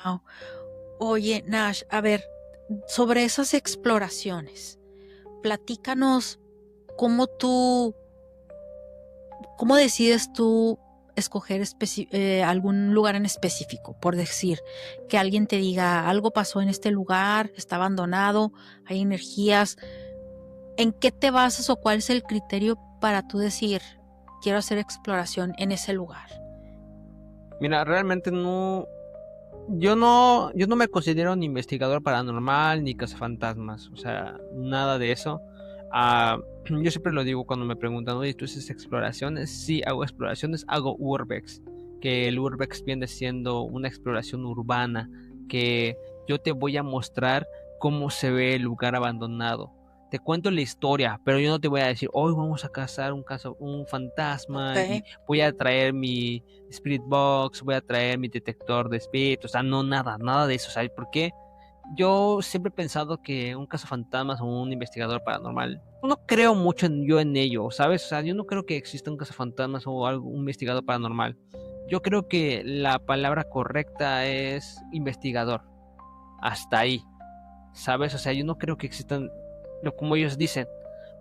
Speaker 4: Wow. Oye, Nash, a ver, sobre esas exploraciones, platícanos cómo cómo decides tú escoger algún lugar en específico, por decir, que alguien te diga, algo pasó en este lugar, está abandonado, hay energías. ¿En qué te basas o cuál es el criterio para tú decir, quiero hacer exploración en ese lugar?
Speaker 3: Mira, realmente yo no me considero un investigador paranormal ni cazafantasmas, o sea, nada de eso. Yo siempre lo digo cuando me preguntan, oye, ¿tú haces exploraciones? Sí, hago exploraciones, hago urbex, que el urbex viene siendo una exploración urbana, que yo te voy a mostrar cómo se ve el lugar abandonado. Te cuento la historia, pero yo no te voy a decir, hoy vamos a cazar un fantasma y
Speaker 4: Okay.
Speaker 3: voy a traer mi Spirit Box, voy a traer mi detector de espíritus, o sea, no, nada de eso, ¿sabes por qué? Yo siempre he pensado que un cazafantasmas o un investigador paranormal, no creo mucho en ello, ¿sabes? O sea, yo no creo que exista un cazafantasmas o un investigador paranormal. Yo creo que la palabra correcta es investigador. Hasta ahí, ¿sabes? O sea, yo no creo que existan, como ellos dicen.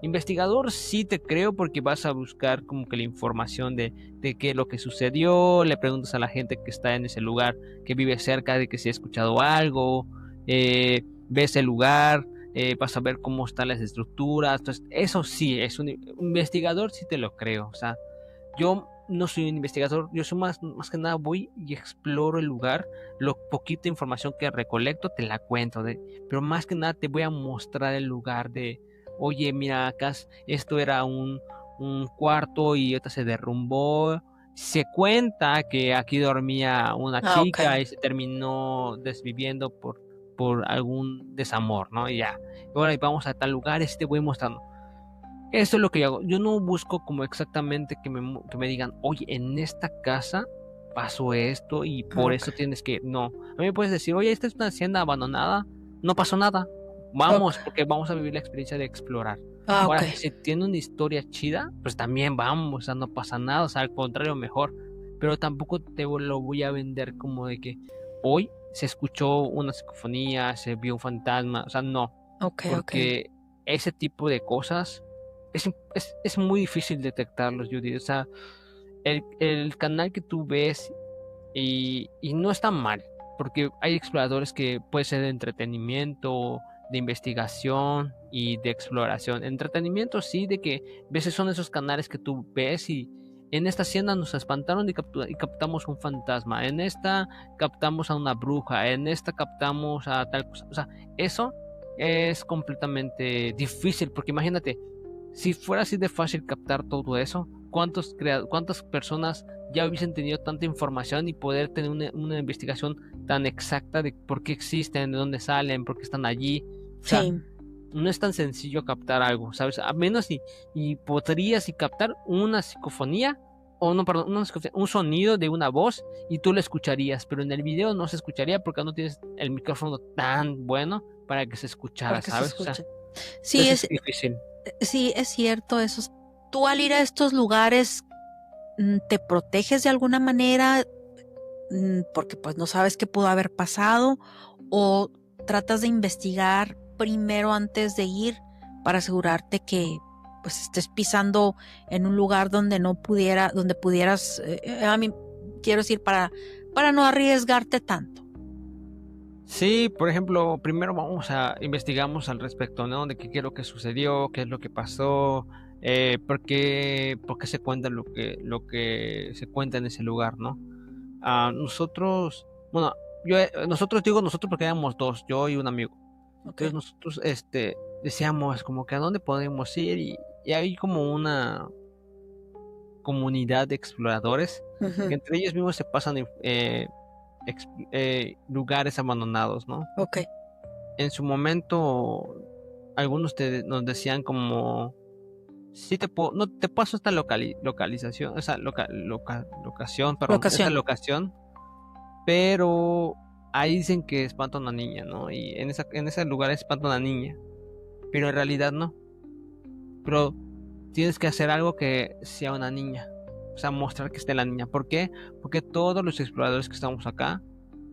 Speaker 3: Investigador sí te creo porque vas a buscar como que la información de qué es lo que sucedió, le preguntas a la gente que está en ese lugar, que vive cerca, de que si ha escuchado algo, ves el lugar, vas a ver cómo están las estructuras. Entonces eso sí, un investigador sí te lo creo. O sea, yo no soy un investigador, yo soy más que nada voy y exploro el lugar, lo poquita información que recolecto te la cuento, pero más que nada te voy a mostrar el lugar de, oye, mira, acá esto era un cuarto y ahorita se derrumbó. Se cuenta que aquí dormía una
Speaker 4: Ok.
Speaker 3: chica y se terminó desviviendo por algún desamor, ¿no? Y ya, ahora vamos a tal lugar y te voy mostrando. Eso es lo que yo hago. Yo no busco como exactamente que me digan, oye, en esta casa pasó esto y por
Speaker 4: Ok.
Speaker 3: eso tienes que... No, a mí me puedes decir, oye, esta es una hacienda abandonada, no pasó nada.
Speaker 4: Ok.
Speaker 3: Vamos, porque vamos a vivir la experiencia de explorar.
Speaker 4: Ok.
Speaker 3: Ahora, si tiene una historia chida, pues también vamos, o sea, no pasa nada, o sea, al contrario, mejor. Pero tampoco te lo voy a vender como de que hoy se escuchó una psicofonía, se vio un fantasma, o sea, no,
Speaker 4: Ok. Ok.
Speaker 3: porque ese tipo de cosas es muy difícil detectarlos, Judy. O sea, el canal que tú ves y no está mal, porque hay exploradores que puede ser de entretenimiento, de investigación y de exploración. Entretenimiento sí, de que a veces son esos canales que tú ves y en esta hacienda nos espantaron y captamos un fantasma, en esta captamos a una bruja, en esta captamos a tal cosa. O sea, eso es completamente difícil, porque imagínate, si fuera así de fácil captar todo eso, ¿cuántas personas ya hubiesen tenido tanta información y poder tener una investigación tan exacta de por qué existen, de dónde salen, por qué están allí? O sea,
Speaker 4: Sí.
Speaker 3: no es tan sencillo captar algo, ¿sabes? A menos y podrías captar una psicofonía, o no, perdón, un sonido de una voz y tú lo escucharías, pero en el video no se escucharía porque no tienes el micrófono tan bueno para que se escuchara,
Speaker 4: Para que se
Speaker 3: ¿sabes? O sea,
Speaker 4: escuche. Sí,
Speaker 3: es difícil.
Speaker 4: sí, es cierto eso. Tú al ir a estos lugares, ¿te proteges de alguna manera? Porque pues no sabes qué pudo haber pasado, o tratas de investigar primero antes de ir para asegurarte que pues estés pisando en un lugar donde donde pudieras, a mí quiero decir, para no arriesgarte tanto.
Speaker 3: Sí, por ejemplo, primero investigamos al respecto, ¿no? De qué es lo que sucedió, qué es lo que pasó, por qué se cuenta lo que se cuenta en ese lugar, ¿no? Nosotros, bueno, nosotros porque éramos dos, yo y un amigo.
Speaker 4: Okay.
Speaker 3: Entonces nosotros, decíamos como que a dónde podemos ir y hay como una comunidad de exploradores que entre ellos mismos se pasan lugares abandonados, ¿no?
Speaker 4: Ok.
Speaker 3: En su momento, algunos nos decían como, sí no te paso esta localización, esa locación, perdón, esta locación, pero ahí dicen que espanta una niña, ¿no? Y en ese lugar espanta una niña, pero en realidad no. Pero tienes que hacer algo que sea una niña, o sea, mostrar que esté la niña. ¿Por qué? Porque todos los exploradores que estamos acá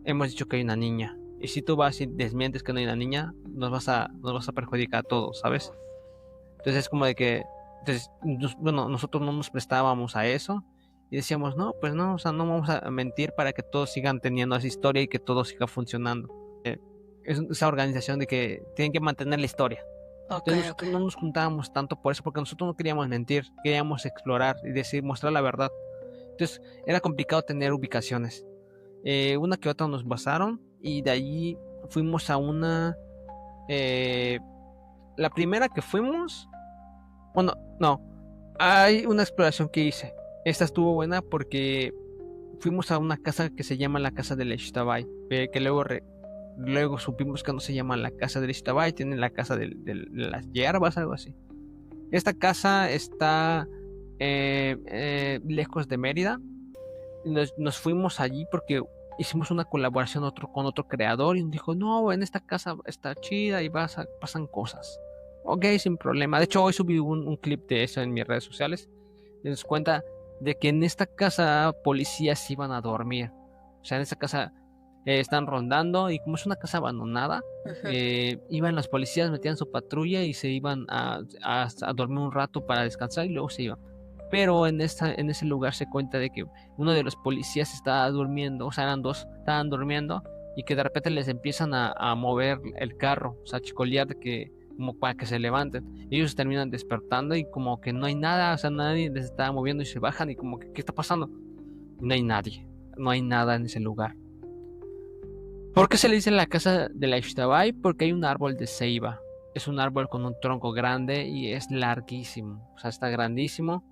Speaker 3: hemos dicho que hay una niña. Y si tú vas y desmientes que no hay una niña, nos vas a perjudicar a todos, ¿sabes? Entonces es como de que, bueno, nosotros no nos prestábamos a eso y decíamos, no, pues no, o sea, no vamos a mentir para que todos sigan teniendo esa historia y que todo siga funcionando. Es esa organización de que tienen que mantener la historia. Entonces nosotros no nos juntábamos tanto por eso, porque nosotros no queríamos mentir, queríamos explorar y mostrar la verdad. Entonces era complicado tener ubicaciones. Una que otra nos basaron y de allí fuimos a una... la primera que fuimos... Bueno, no. Hay una exploración que hice. Esta estuvo buena porque fuimos a una casa que se llama la Casa del Ixtabay, que luego supimos que no se llama la Casa del Ixtabay, tiene la Casa de las Hierbas, algo así. Esta casa está lejos de Mérida. Nos fuimos allí porque hicimos una colaboración con otro creador y nos dijo, no, en esta casa está chida y pasan cosas. Ok, sin problema. De hecho, hoy subí un clip de eso en mis redes sociales. Y nos cuenta de que en esta casa policías iban a dormir. O sea, en esta casa están rondando y como es una casa abandonada, iban los policías, metían su patrulla y se iban a dormir un rato para descansar y luego se iban. Pero en ese lugar se cuenta de que uno de los policías estaba durmiendo, o sea, eran dos, estaban durmiendo y que de repente les empiezan a mover el carro, o sea, a chicolear como para que se levanten. Ellos terminan despertando y como que no hay nada, o sea, nadie les está moviendo y se bajan y como que, ¿qué está pasando? No hay nadie, no hay nada en ese lugar. ¿Por qué se le dice la casa de la Ixtabay? Porque hay un árbol de ceiba. Es un árbol con un tronco grande y es larguísimo, o sea, está grandísimo.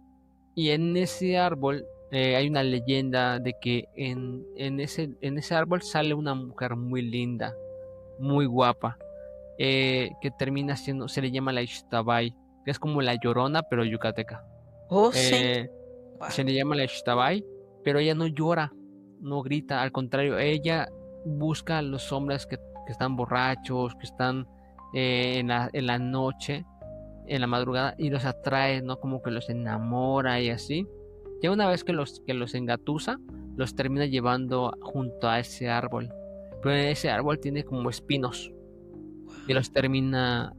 Speaker 3: Y en ese árbol hay una leyenda de que en ese árbol sale una mujer muy linda, muy guapa, que termina siendo, se le llama la Ixtabay, que es como la Llorona, pero yucateca.
Speaker 4: Oh, sí.
Speaker 3: Se le llama la Ixtabay, pero ella no llora, no grita, al contrario, ella busca a los hombres que están borrachos, que están en la noche, en la madrugada, y los atrae, ¿no? Como que los enamora y así. Ya una vez que los engatusa, los termina llevando junto a ese árbol. Pero ese árbol tiene como espinos. y los termina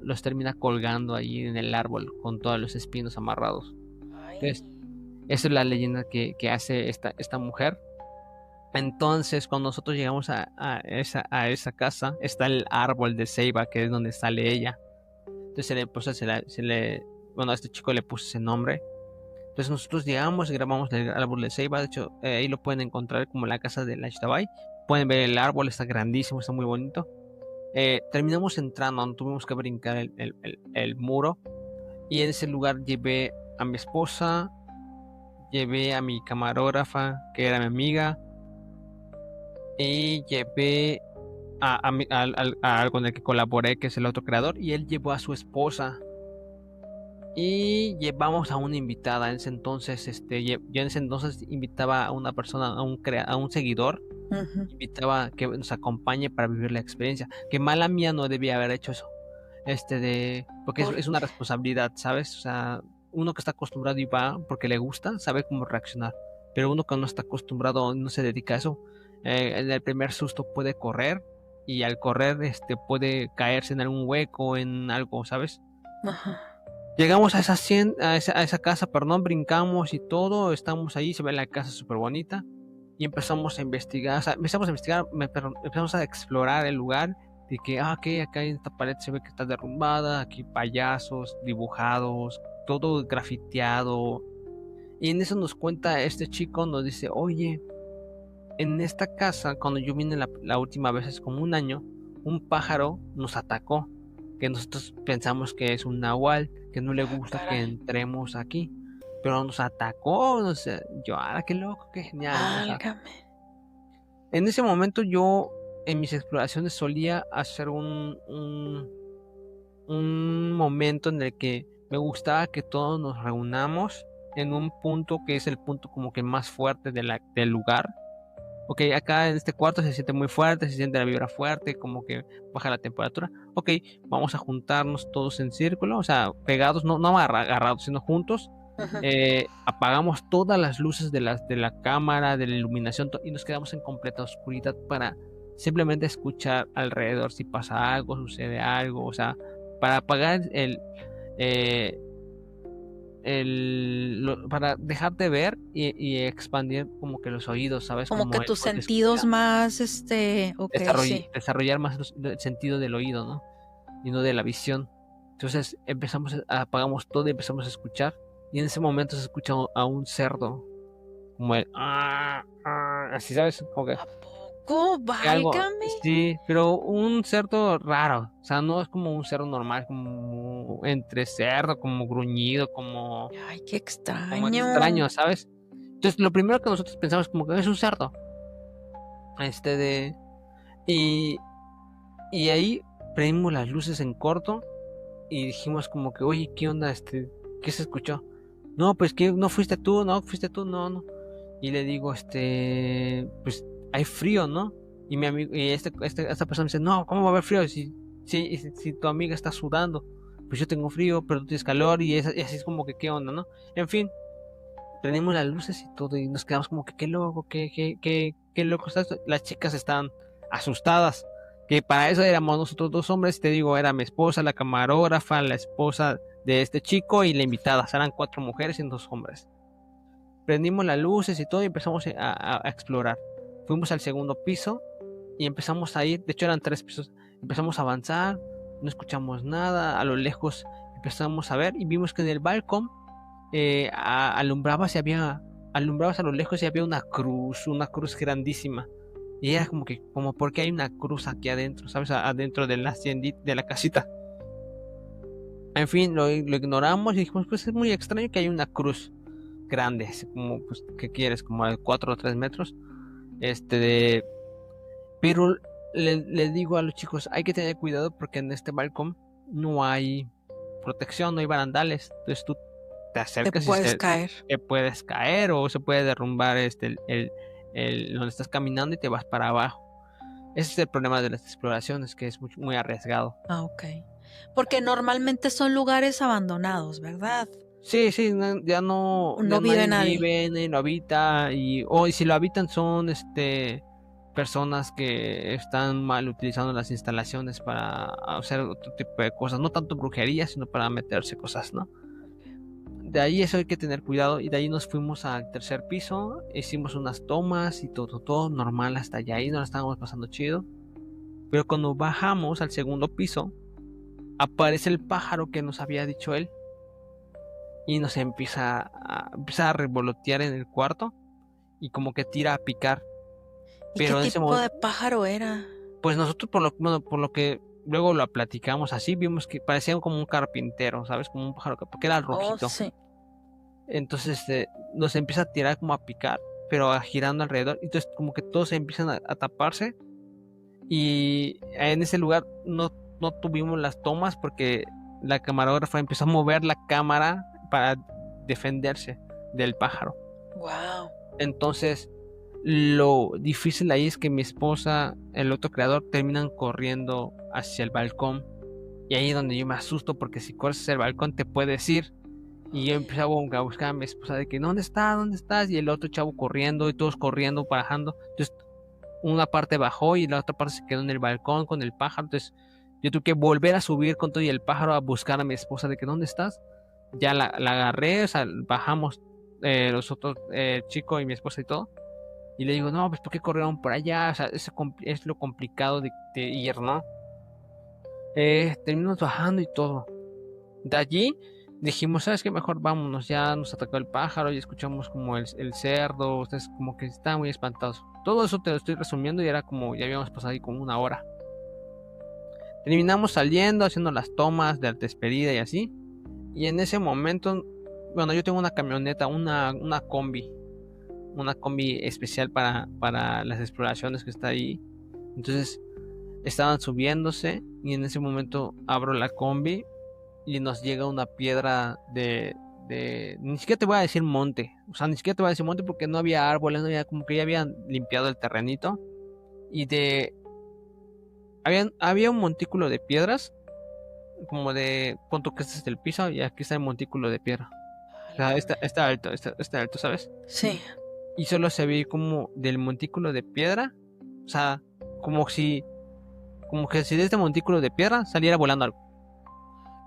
Speaker 3: colgando ahí en el árbol con todos los espinos amarrados. Entonces, esa es la leyenda que hace esta mujer. Entonces, cuando nosotros llegamos a esa casa, está el árbol de ceiba, que es donde sale ella. Entonces bueno, a este chico le puso ese nombre. Entonces nosotros llegamos y grabamos el árbol de ceiba. De hecho, ahí lo pueden encontrar como la casa de Lashtabai. Pueden ver el árbol, está grandísimo, está muy bonito. Terminamos entrando, no tuvimos que brincar el muro. Y en ese lugar llevé a mi esposa, llevé a mi camarógrafa, que era mi amiga, y llevé a con el que colaboré, que es el otro creador, y él llevó a su esposa. Y llevamos a una invitada. En ese entonces, yo en ese entonces invitaba a una persona, a un seguidor, invitaba que nos acompañe para vivir la experiencia. Que mala mía, no debía haber hecho eso. Porque es una responsabilidad, ¿sabes? O sea, uno que está acostumbrado y va porque le gusta, sabe cómo reaccionar. Pero uno que no está acostumbrado, no se dedica a eso, en el primer susto puede correr, y al correr puede caerse en algún hueco, en algo, ¿sabes?
Speaker 4: Ajá.
Speaker 3: Llegamos a esa casa, perdón, brincamos y todo, estamos ahí, se ve la casa súper bonita, y empezamos a investigar, empezamos a explorar el lugar, de que, ok, acá en esta pared se ve que está derrumbada, aquí payasos dibujados, todo grafiteado, y en eso nos cuenta este chico, nos dice, oye, en esta casa, cuando yo vine la última vez, hace como un año, un pájaro nos atacó, que nosotros pensamos que es un nahual, que no le gusta que entremos aquí, pero nos atacó, no sé, yo, qué loco, qué genial. En ese momento yo, en mis exploraciones, solía hacer un momento en el que me gustaba que todos nos reunamos en un punto que es el punto como que más fuerte del lugar. Ok, acá en este cuarto se siente muy fuerte, se siente la vibra fuerte, como que baja la temperatura. Ok, vamos a juntarnos todos en círculo, o sea, pegados, no agarrados, sino juntos. Apagamos todas las luces de la cámara, de la iluminación, y nos quedamos en completa oscuridad para simplemente escuchar alrededor si pasa algo, sucede algo, o sea, para apagar para dejar de ver y expandir como que los oídos, ¿sabes?
Speaker 4: Como que tus sentidos más,
Speaker 3: desarrollar más el sentido del oído, ¿no? Y no de la visión. Entonces apagamos todo y empezamos a escuchar, y en ese momento se escucha a un cerdo, como el así, ¿sabes? Como que
Speaker 4: válgame.
Speaker 3: Sí, pero un cerdo raro, o sea, no es como un cerdo normal, como entre cerdo, como gruñido, como...
Speaker 4: Ay, qué extraño.
Speaker 3: Como extraño, ¿sabes? Entonces, lo primero que nosotros pensamos como que es un cerdo. Y ahí prendimos las luces en corto y dijimos como que, oye, ¿qué onda? ¿Qué se escuchó? No, pues que no fuiste tú, no. Y le digo, pues hay frío, ¿no? Y mi amigo, y esta persona me dice, no, ¿cómo va a haber frío? Si tu amiga está sudando, pues yo tengo frío, pero tú tienes calor, y así es como que, ¿qué onda, no? En fin, prendimos las luces y todo, y nos quedamos como que, qué loco, qué loco está esto. Las chicas estaban asustadas, que para eso éramos nosotros dos hombres, te digo, era mi esposa, la camarógrafa, la esposa de este chico y la invitada, eran 4 mujeres y 2 hombres. Prendimos las luces y todo y empezamos a explorar. Fuimos al segundo piso y empezamos a ir, de hecho eran 3 pisos, empezamos a avanzar, no escuchamos nada, a lo lejos empezamos a ver y vimos que en el balcón alumbrabas a lo lejos y había una cruz grandísima, y era como porque hay una cruz aquí adentro, ¿sabes? Adentro de la casita. En fin, lo ignoramos y dijimos, pues es muy extraño que haya una cruz grande, así como, pues, ¿qué quieres? Como de 4 o 3 metros. Pero le digo a los chicos, hay que tener cuidado porque en este balcón no hay protección, no hay barandales. Entonces tú te acercas te puedes caer o se puede derrumbar donde estás caminando y te vas para abajo. Ese es el problema de las exploraciones, que es muy, muy arriesgado.
Speaker 4: Ok. Porque normalmente son lugares abandonados, ¿verdad?
Speaker 3: Sí, ya no
Speaker 4: vive nadie.
Speaker 3: Vive, no habita, y si lo habitan son personas que están mal utilizando las instalaciones para hacer otro tipo de cosas, no tanto brujería, sino para meterse cosas, ¿no? De ahí eso hay que tener cuidado, y de ahí nos fuimos al tercer piso, hicimos unas tomas y todo normal hasta allá, ahí nos estábamos pasando chido. Pero cuando bajamos al segundo piso, aparece el pájaro que nos había dicho él y nos empieza a revolotear en el cuarto y como que tira a picar.
Speaker 4: ¿Y
Speaker 3: Pero
Speaker 4: qué tipo de pájaro era?
Speaker 3: Pues nosotros por lo que luego lo platicamos así, vimos que parecía como un carpintero, ¿sabes? Como un pájaro, porque era rojito.
Speaker 4: Sí.
Speaker 3: Entonces nos empieza a tirar como a picar, pero girando alrededor. Entonces como que todos empiezan a taparse. Y en ese lugar no tuvimos las tomas porque la camarógrafa empezó a mover la cámara para defenderse del pájaro.
Speaker 4: Wow.
Speaker 3: Entonces lo difícil ahí es que mi esposa, el otro creador, terminan corriendo hacia el balcón. Y ahí es donde yo me asusto, porque si corres hacia el balcón te puedes ir. Y yo empecé a buscar a mi esposa de que ¿dónde estás? Y el otro chavo corriendo y todos corriendo, bajando. Entonces una parte bajó y la otra parte se quedó en el balcón con el pájaro. Entonces yo tuve que volver a subir con todo y el pájaro a buscar a mi esposa de que ¿dónde estás? Ya la agarré, o sea, bajamos los otros chicos y mi esposa y todo. Y le digo, no, pues ¿por qué corrieron por allá? O sea, es lo complicado de ir, ¿no? Terminamos bajando y todo. De allí dijimos, ¿sabes qué? Mejor vámonos, ya nos atacó el pájaro y escuchamos como el cerdo, ustedes como que estaban muy espantados. Todo eso te lo estoy resumiendo y era como, ya habíamos pasado ahí como 1 hora. Terminamos saliendo, haciendo las tomas de la despedida y así. Y en ese momento, bueno, yo tengo una camioneta, una combi especial para las exploraciones que está ahí. Entonces estaban subiéndose y en ese momento abro la combi y nos llega una piedra de ni siquiera te voy a decir monte, o sea, ni siquiera te voy a decir monte porque no había árboles, no había, como que ya habían limpiado el terrenito, y había un montículo de piedras, como de punto que este es el piso y aquí está el montículo de piedra. O sea, está alto, ¿sabes?
Speaker 4: Sí.
Speaker 3: Y solo se ve como del montículo de piedra, o sea, como que si de este montículo de piedra saliera volando algo.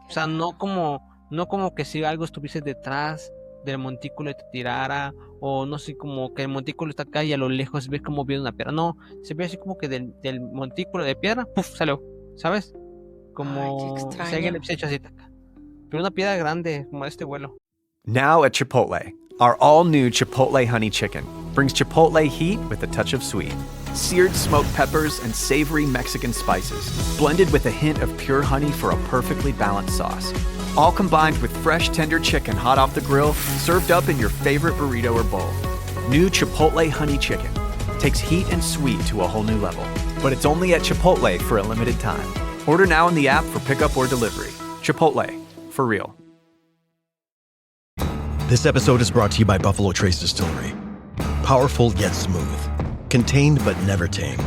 Speaker 3: O sea, no como que si algo estuviese detrás del montículo y te tirara, o no sé, como que el montículo está acá y a lo lejos ves como viene una piedra. No, se ve así como que del montículo de piedra, ¡puf!, salió, ¿sabes? Como si alguien le hubiese hecho así, taca. Pero una piedra grande, como de este vuelo.
Speaker 5: Now at Chipotle, our all-new Chipotle Honey Chicken brings Chipotle heat with a touch of sweet. Seared smoked peppers and savory Mexican spices, blended with a hint of pure honey for a perfectly balanced sauce. All combined with fresh, tender chicken hot off the grill, served up in your favorite burrito or bowl. New Chipotle Honey Chicken takes heat and sweet to a whole new level. But it's only at Chipotle for a limited time. Order now in the app for pickup or delivery. Chipotle, for real.
Speaker 6: This episode is brought to you by Buffalo Trace Distillery. Powerful yet smooth. Contained but never tame.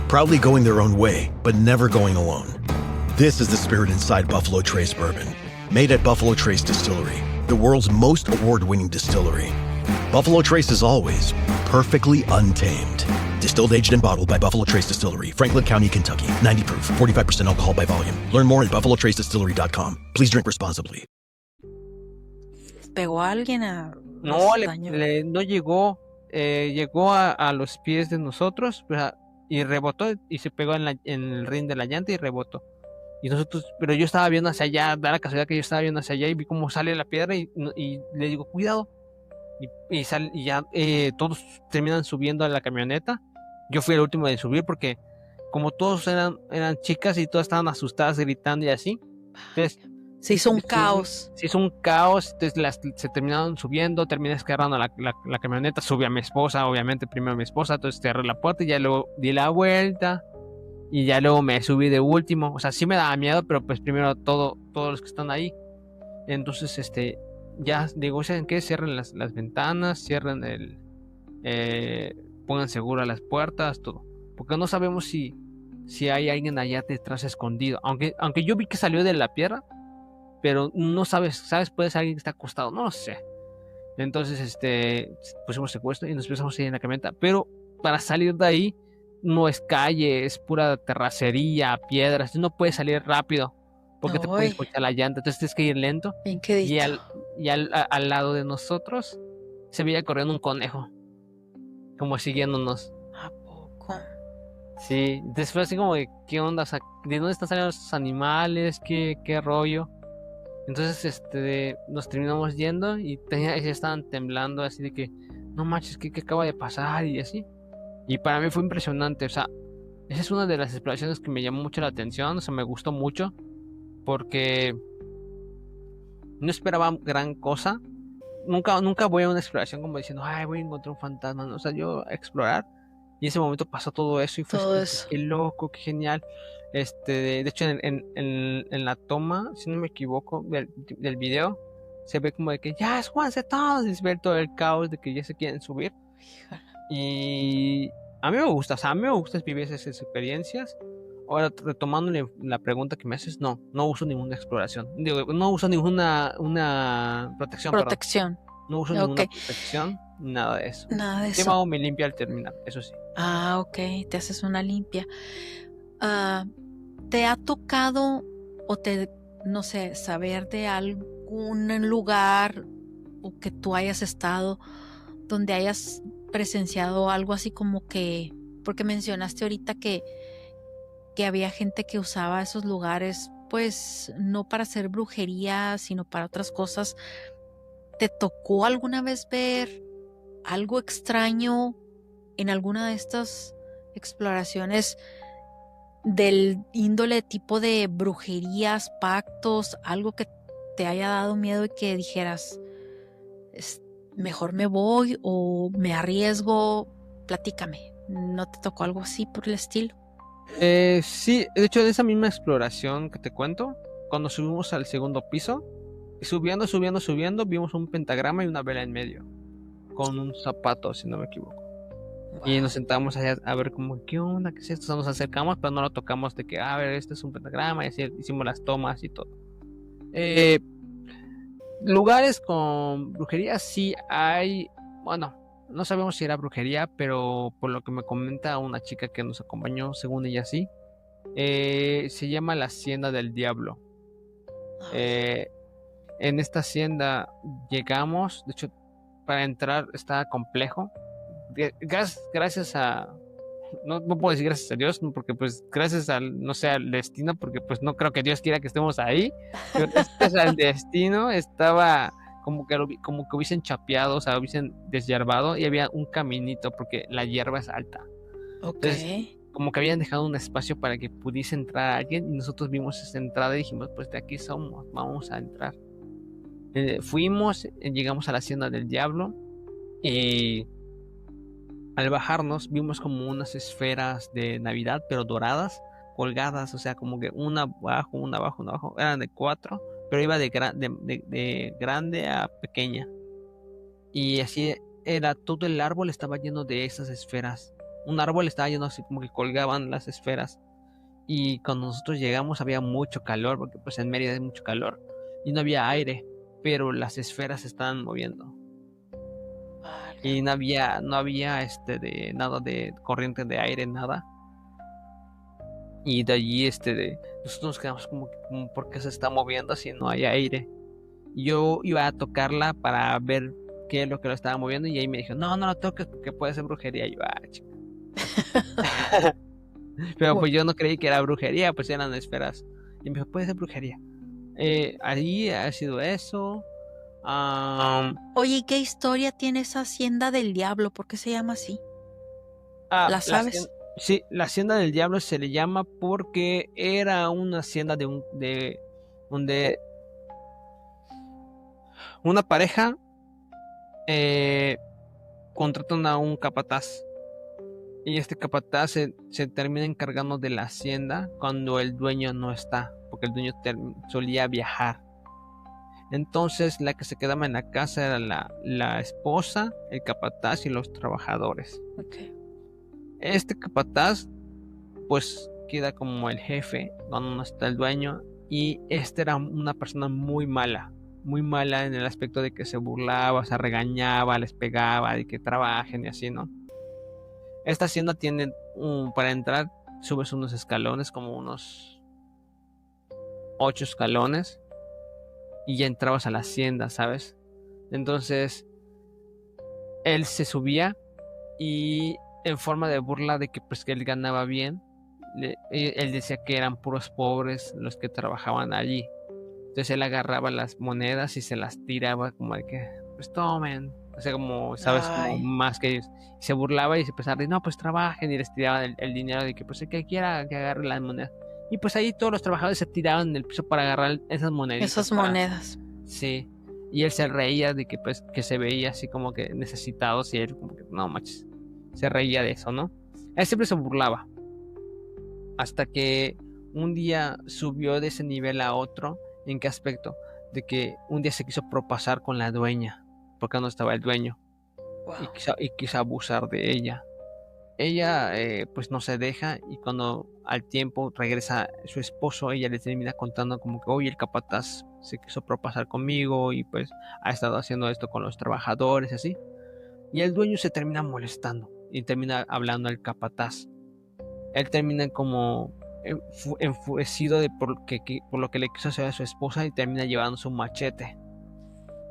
Speaker 6: Proudly going their own way, but never going alone. This is the spirit inside Buffalo Trace Bourbon. Made at Buffalo Trace Distillery, the world's most award-winning distillery. Buffalo Trace is always perfectly untamed. Distilled, aged, and bottled by Buffalo Trace Distillery, Franklin County, Kentucky. 90 proof, 45% alcohol by volume. Learn more at buffalotracedistillery.com. Please drink responsibly.
Speaker 4: ¿Pegó a alguien?
Speaker 3: No, no llegó. Llegó a los pies de nosotros, y rebotó y se pegó en el rin de la llanta y rebotó. Y nosotros, pero yo estaba viendo hacia allá, da la casualidad que yo estaba viendo hacia allá y vi cómo sale la piedra y le digo, cuidado. Y ya todos terminan subiendo a la camioneta. Yo fui el último de subir porque como todos eran chicas y todas estaban asustadas, gritando y así. Entonces
Speaker 4: se hizo un caos.
Speaker 3: Entonces se terminaron subiendo, terminé agarrando la camioneta, subí a mi esposa, obviamente primero a mi esposa, entonces cerré la puerta y ya luego di la vuelta y ya luego me subí de último. O sea, sí me daba miedo, pero pues primero todos los que están ahí. Entonces, ya digo, ¿saben qué? Cierren las ventanas, cierren pongan seguro las puertas, todo. Porque no sabemos si hay alguien allá detrás escondido. Aunque yo vi que salió de la piedra, pero no sabes, puede ser alguien que está acostado, no lo sé. Entonces, pusimos secuestro y nos empezamos a ir en la camioneta. Pero para salir de ahí, no es calle, es pura terracería, piedras, no puedes salir rápido porque te puedes
Speaker 4: Ay,
Speaker 3: escuchar la llanta, entonces tienes que ir lento.
Speaker 4: bien
Speaker 3: Y
Speaker 4: quedito.
Speaker 3: al lado de nosotros se veía corriendo un conejo, como siguiéndonos.
Speaker 4: ¿A poco?
Speaker 3: Sí, entonces fue así como de, ¿qué onda? O sea, ¿de dónde están saliendo estos animales? ¿Qué rollo? Entonces, nos terminamos yendo y ya estaban temblando así de que, no manches, ¿qué acaba de pasar? Y así. Y para mí fue impresionante, o sea, esa es una de las exploraciones que me llamó mucho la atención, o sea, me gustó mucho porque no esperaba gran cosa. Nunca voy a una exploración como diciendo, ay, voy a encontrar un fantasma, ¿no? O sea, yo a explorar y en ese momento pasó todo eso y fue así
Speaker 4: Todo
Speaker 3: como que,
Speaker 4: eso.
Speaker 3: qué loco, qué genial. De hecho, en la toma, si no me equivoco, del video, se ve como de que ya súbanse todos, y se ve todo el caos de que ya se quieren subir. Y a mí me gusta, o sea, a mí me gusta vivir esas experiencias. Ahora, retomando la pregunta que me haces, no uso ninguna exploración. Digo, no uso una protección, perdón.
Speaker 4: Protección.
Speaker 3: No uso
Speaker 4: Ok.
Speaker 3: ninguna protección, nada de eso.
Speaker 4: Nada de
Speaker 3: Sí me
Speaker 4: eso.
Speaker 3: hago mi limpia al terminar, eso sí.
Speaker 4: Ah, ok, te haces una limpia. Ah, ¿te ha tocado o no sé, saber de algún lugar o que tú hayas estado donde hayas presenciado algo así como que, porque mencionaste ahorita que había gente que usaba esos lugares, pues no para hacer brujería, sino para otras cosas? ¿Te tocó alguna vez ver algo extraño en alguna de estas exploraciones del índole tipo de brujerías, pactos, algo que te haya dado miedo y que dijeras, mejor me voy o me arriesgo? Platícame, ¿no te tocó algo así por el estilo?
Speaker 3: Sí, de hecho, de esa misma exploración que te cuento, cuando subimos al segundo piso, subiendo, vimos un pentagrama y una vela en medio, con un zapato, si no me equivoco. Y nos sentamos allá a ver como, ¿qué onda? ¿Qué es esto? O sea, nos acercamos, pero no lo tocamos de que, a ver, este es un pentagrama, y así hicimos las tomas y todo. Lugares con brujería sí hay, bueno, no sabemos si era brujería, pero por lo que me comenta una chica que nos acompañó, según ella sí, se llama la Hacienda del Diablo. En esta hacienda llegamos, de hecho, para entrar estaba complejo. Gracias a, no puedo decir gracias a Dios, porque pues gracias al, no sé, al destino, porque pues no creo que Dios quiera que estemos ahí, pero gracias al destino estaba como que hubiesen chapeado, o sea, hubiesen deshierbado y había un caminito porque la hierba es alta.
Speaker 4: Ok.
Speaker 3: Entonces, como que habían dejado un espacio para que pudiese entrar alguien y nosotros vimos esa entrada y dijimos, pues de aquí somos, vamos a entrar. Fuimos, llegamos a la Hacienda del Diablo y al bajarnos vimos como unas esferas de Navidad, pero doradas, colgadas, o sea, como que una abajo, eran de 4, pero iba de grande a pequeña. Y así era, todo el árbol estaba lleno de esas esferas. Un árbol estaba lleno así como que colgaban las esferas. Y cuando nosotros llegamos había mucho calor, porque pues en Mérida hay mucho calor, y no había aire, pero las esferas se estaban moviendo. Y no había de nada de corriente de aire, nada. Y de allí nosotros nos quedamos como ¿por qué se está moviendo si no hay aire? Y yo iba a tocarla para ver qué es lo que lo estaba moviendo, y ahí me dijo, no lo toques porque puede ser brujería. Y yo, chica. Pero pues yo no creí que era brujería, pues eran esferas. Y me dijo, puede ser brujería. Ahí ha sido eso.
Speaker 4: Oye, ¿qué historia tiene esa Hacienda del Diablo? ¿Por qué se llama así? ¿La sabes?
Speaker 3: Sí, la Hacienda del Diablo se le llama porque era una hacienda donde una pareja contratan a un capataz. Y este capataz se termina encargando de la hacienda cuando el dueño no está, porque el dueño solía viajar. Entonces la que se quedaba en la casa era la esposa, el capataz y los trabajadores.
Speaker 4: Okay.
Speaker 3: Este capataz pues queda como el jefe cuando no está el dueño, y era una persona muy mala en el aspecto de que se burlaba, se regañaba, les pegaba de que trabajen y así, ¿no? Esta hacienda tiene, para entrar, subes unos escalones, como unos 8 escalones, y ya entrabas a la hacienda, ¿sabes? Entonces, él se subía y en forma de burla de que pues que él ganaba bien, él decía que eran puros pobres los que trabajaban allí. Entonces él agarraba las monedas y se las tiraba como de que, pues tomen. O sea, como, ¿sabes? Como más que ellos. Y se burlaba y se empezaba a decir, no, pues trabajen. Y les tiraba el dinero de que, pues el que quiera que agarre las monedas. Y pues ahí todos los trabajadores se tiraban en el piso para agarrar esas monedas.
Speaker 4: Esas monedas.
Speaker 3: Sí. Y él se reía de que, pues, que se veía así como que necesitados. Y él como que, no manches. Se reía de eso, ¿no? Él siempre se burlaba. Hasta que un día subió de ese nivel a otro. ¿En qué aspecto? De que un día se quiso propasar con la dueña, porque no estaba el dueño. Wow. Y quiso abusar de ella. Ella pues no se deja, y cuando al tiempo regresa su esposo, ella le termina contando como que, oye, el capataz se quiso propasar conmigo y pues ha estado haciendo esto con los trabajadores y así. Y el dueño se termina molestando y termina hablando al capataz. Él termina como enfurecido por lo que le quiso hacer a su esposa, y termina llevando su machete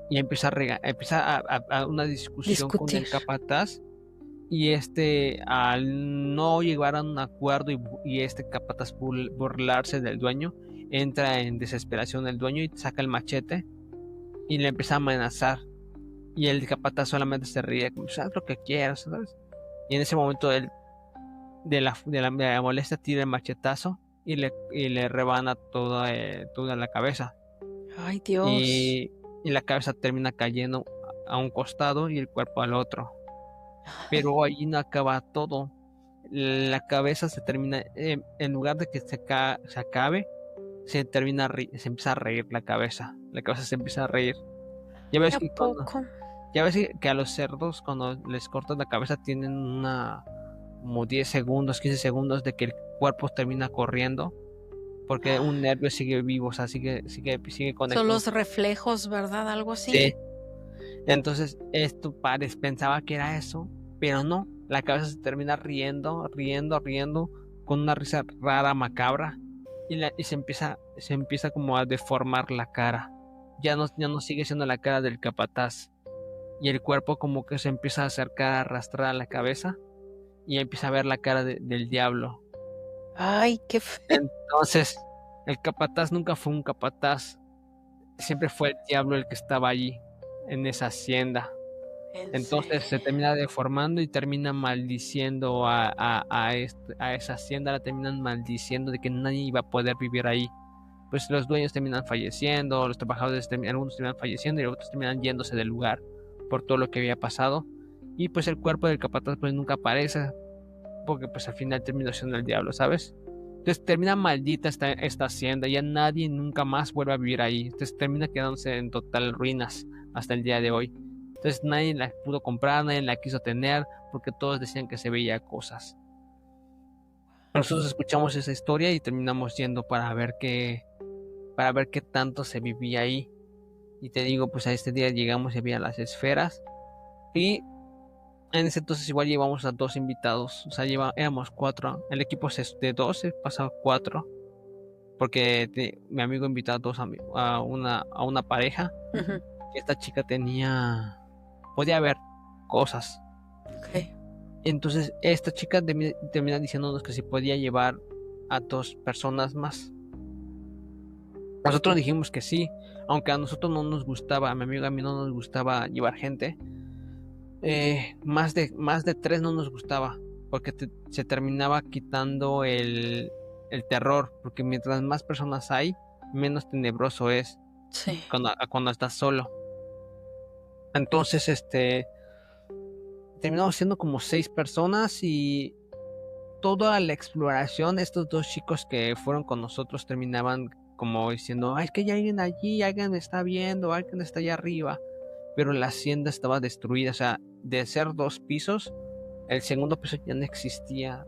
Speaker 3: y empieza a una discusión con el capataz, y al no llegar a un acuerdo y este capataz burlarse del dueño, entra en desesperación el dueño y saca el machete y le empieza a amenazar, y el capataz solamente se ríe como, haz lo que quieras, ¿sabes? Y en ese momento él de la molestia tira el machetazo y le rebana toda la cabeza.
Speaker 4: Ay, Dios.
Speaker 3: Y la cabeza termina cayendo a un costado y el cuerpo al otro. Pero ahí no acaba todo. La cabeza se termina, en lugar de que se acabe, se empieza a reír la cabeza. La cabeza se empieza a reír. Ya ves que a los cerdos, cuando les cortas la cabeza, tienen como 10 segundos, 15 segundos de que el cuerpo termina corriendo, porque un nervio sigue vivo, o sea, sigue conectado.
Speaker 4: Son los reflejos, ¿verdad? Algo así.
Speaker 3: Sí. Entonces, pensaba que era eso, pero no. La cabeza se termina riendo, con una risa rara, macabra, y se empieza como a deformar la cara. Ya no sigue siendo la cara del capataz, y el cuerpo como que se empieza a acercar, a arrastrar a la cabeza, y empieza a ver la cara del diablo.
Speaker 4: Ay, qué feo.
Speaker 3: Entonces, el capataz nunca fue un capataz, siempre fue el diablo el que estaba allí, en esa hacienda. Entonces se termina deformando y termina maldiciendo a esa hacienda, la terminan maldiciendo de que nadie iba a poder vivir ahí. Pues los dueños terminan falleciendo, los trabajadores algunos terminan falleciendo y otros terminan yéndose del lugar por todo lo que había pasado. Y pues el cuerpo del capataz pues nunca aparece, porque pues al final terminó siendo el diablo, ¿sabes? Entonces termina maldita esta hacienda, ya nadie nunca más vuelve a vivir ahí. Entonces termina quedándose en total ruinas hasta el día de hoy. Entonces nadie la pudo comprar, nadie la quiso tener, porque todos decían que se veía cosas. Nosotros escuchamos esa historia y terminamos yendo para ver qué tanto se vivía ahí. Y te digo, pues a este día llegamos y había las esferas. Y en ese entonces igual llevamos a 2 invitados. O sea, éramos 4. El equipo es de 12, pasa a 4. Porque mi amigo invitó a una pareja. Uh-huh. Esta chica podía ver cosas.
Speaker 4: Okay.
Speaker 3: Entonces esta chica termina diciéndonos que si podía llevar a 2 personas más. Nosotros dijimos que sí, aunque a nosotros no nos gustaba, a mi amigo y a mí no nos gustaba llevar gente. Más de 3 no nos gustaba, porque se terminaba quitando el terror, porque mientras más personas hay, menos tenebroso es.
Speaker 4: Sí.
Speaker 3: Cuando estás solo. Entonces terminamos siendo como 6 personas, y toda la exploración, estos 2 chicos que fueron con nosotros terminaban como diciendo, es que hay alguien allí, alguien me está viendo, alguien está allá arriba. Pero la hacienda estaba destruida, o sea, de ser 2 pisos, el segundo piso ya no existía,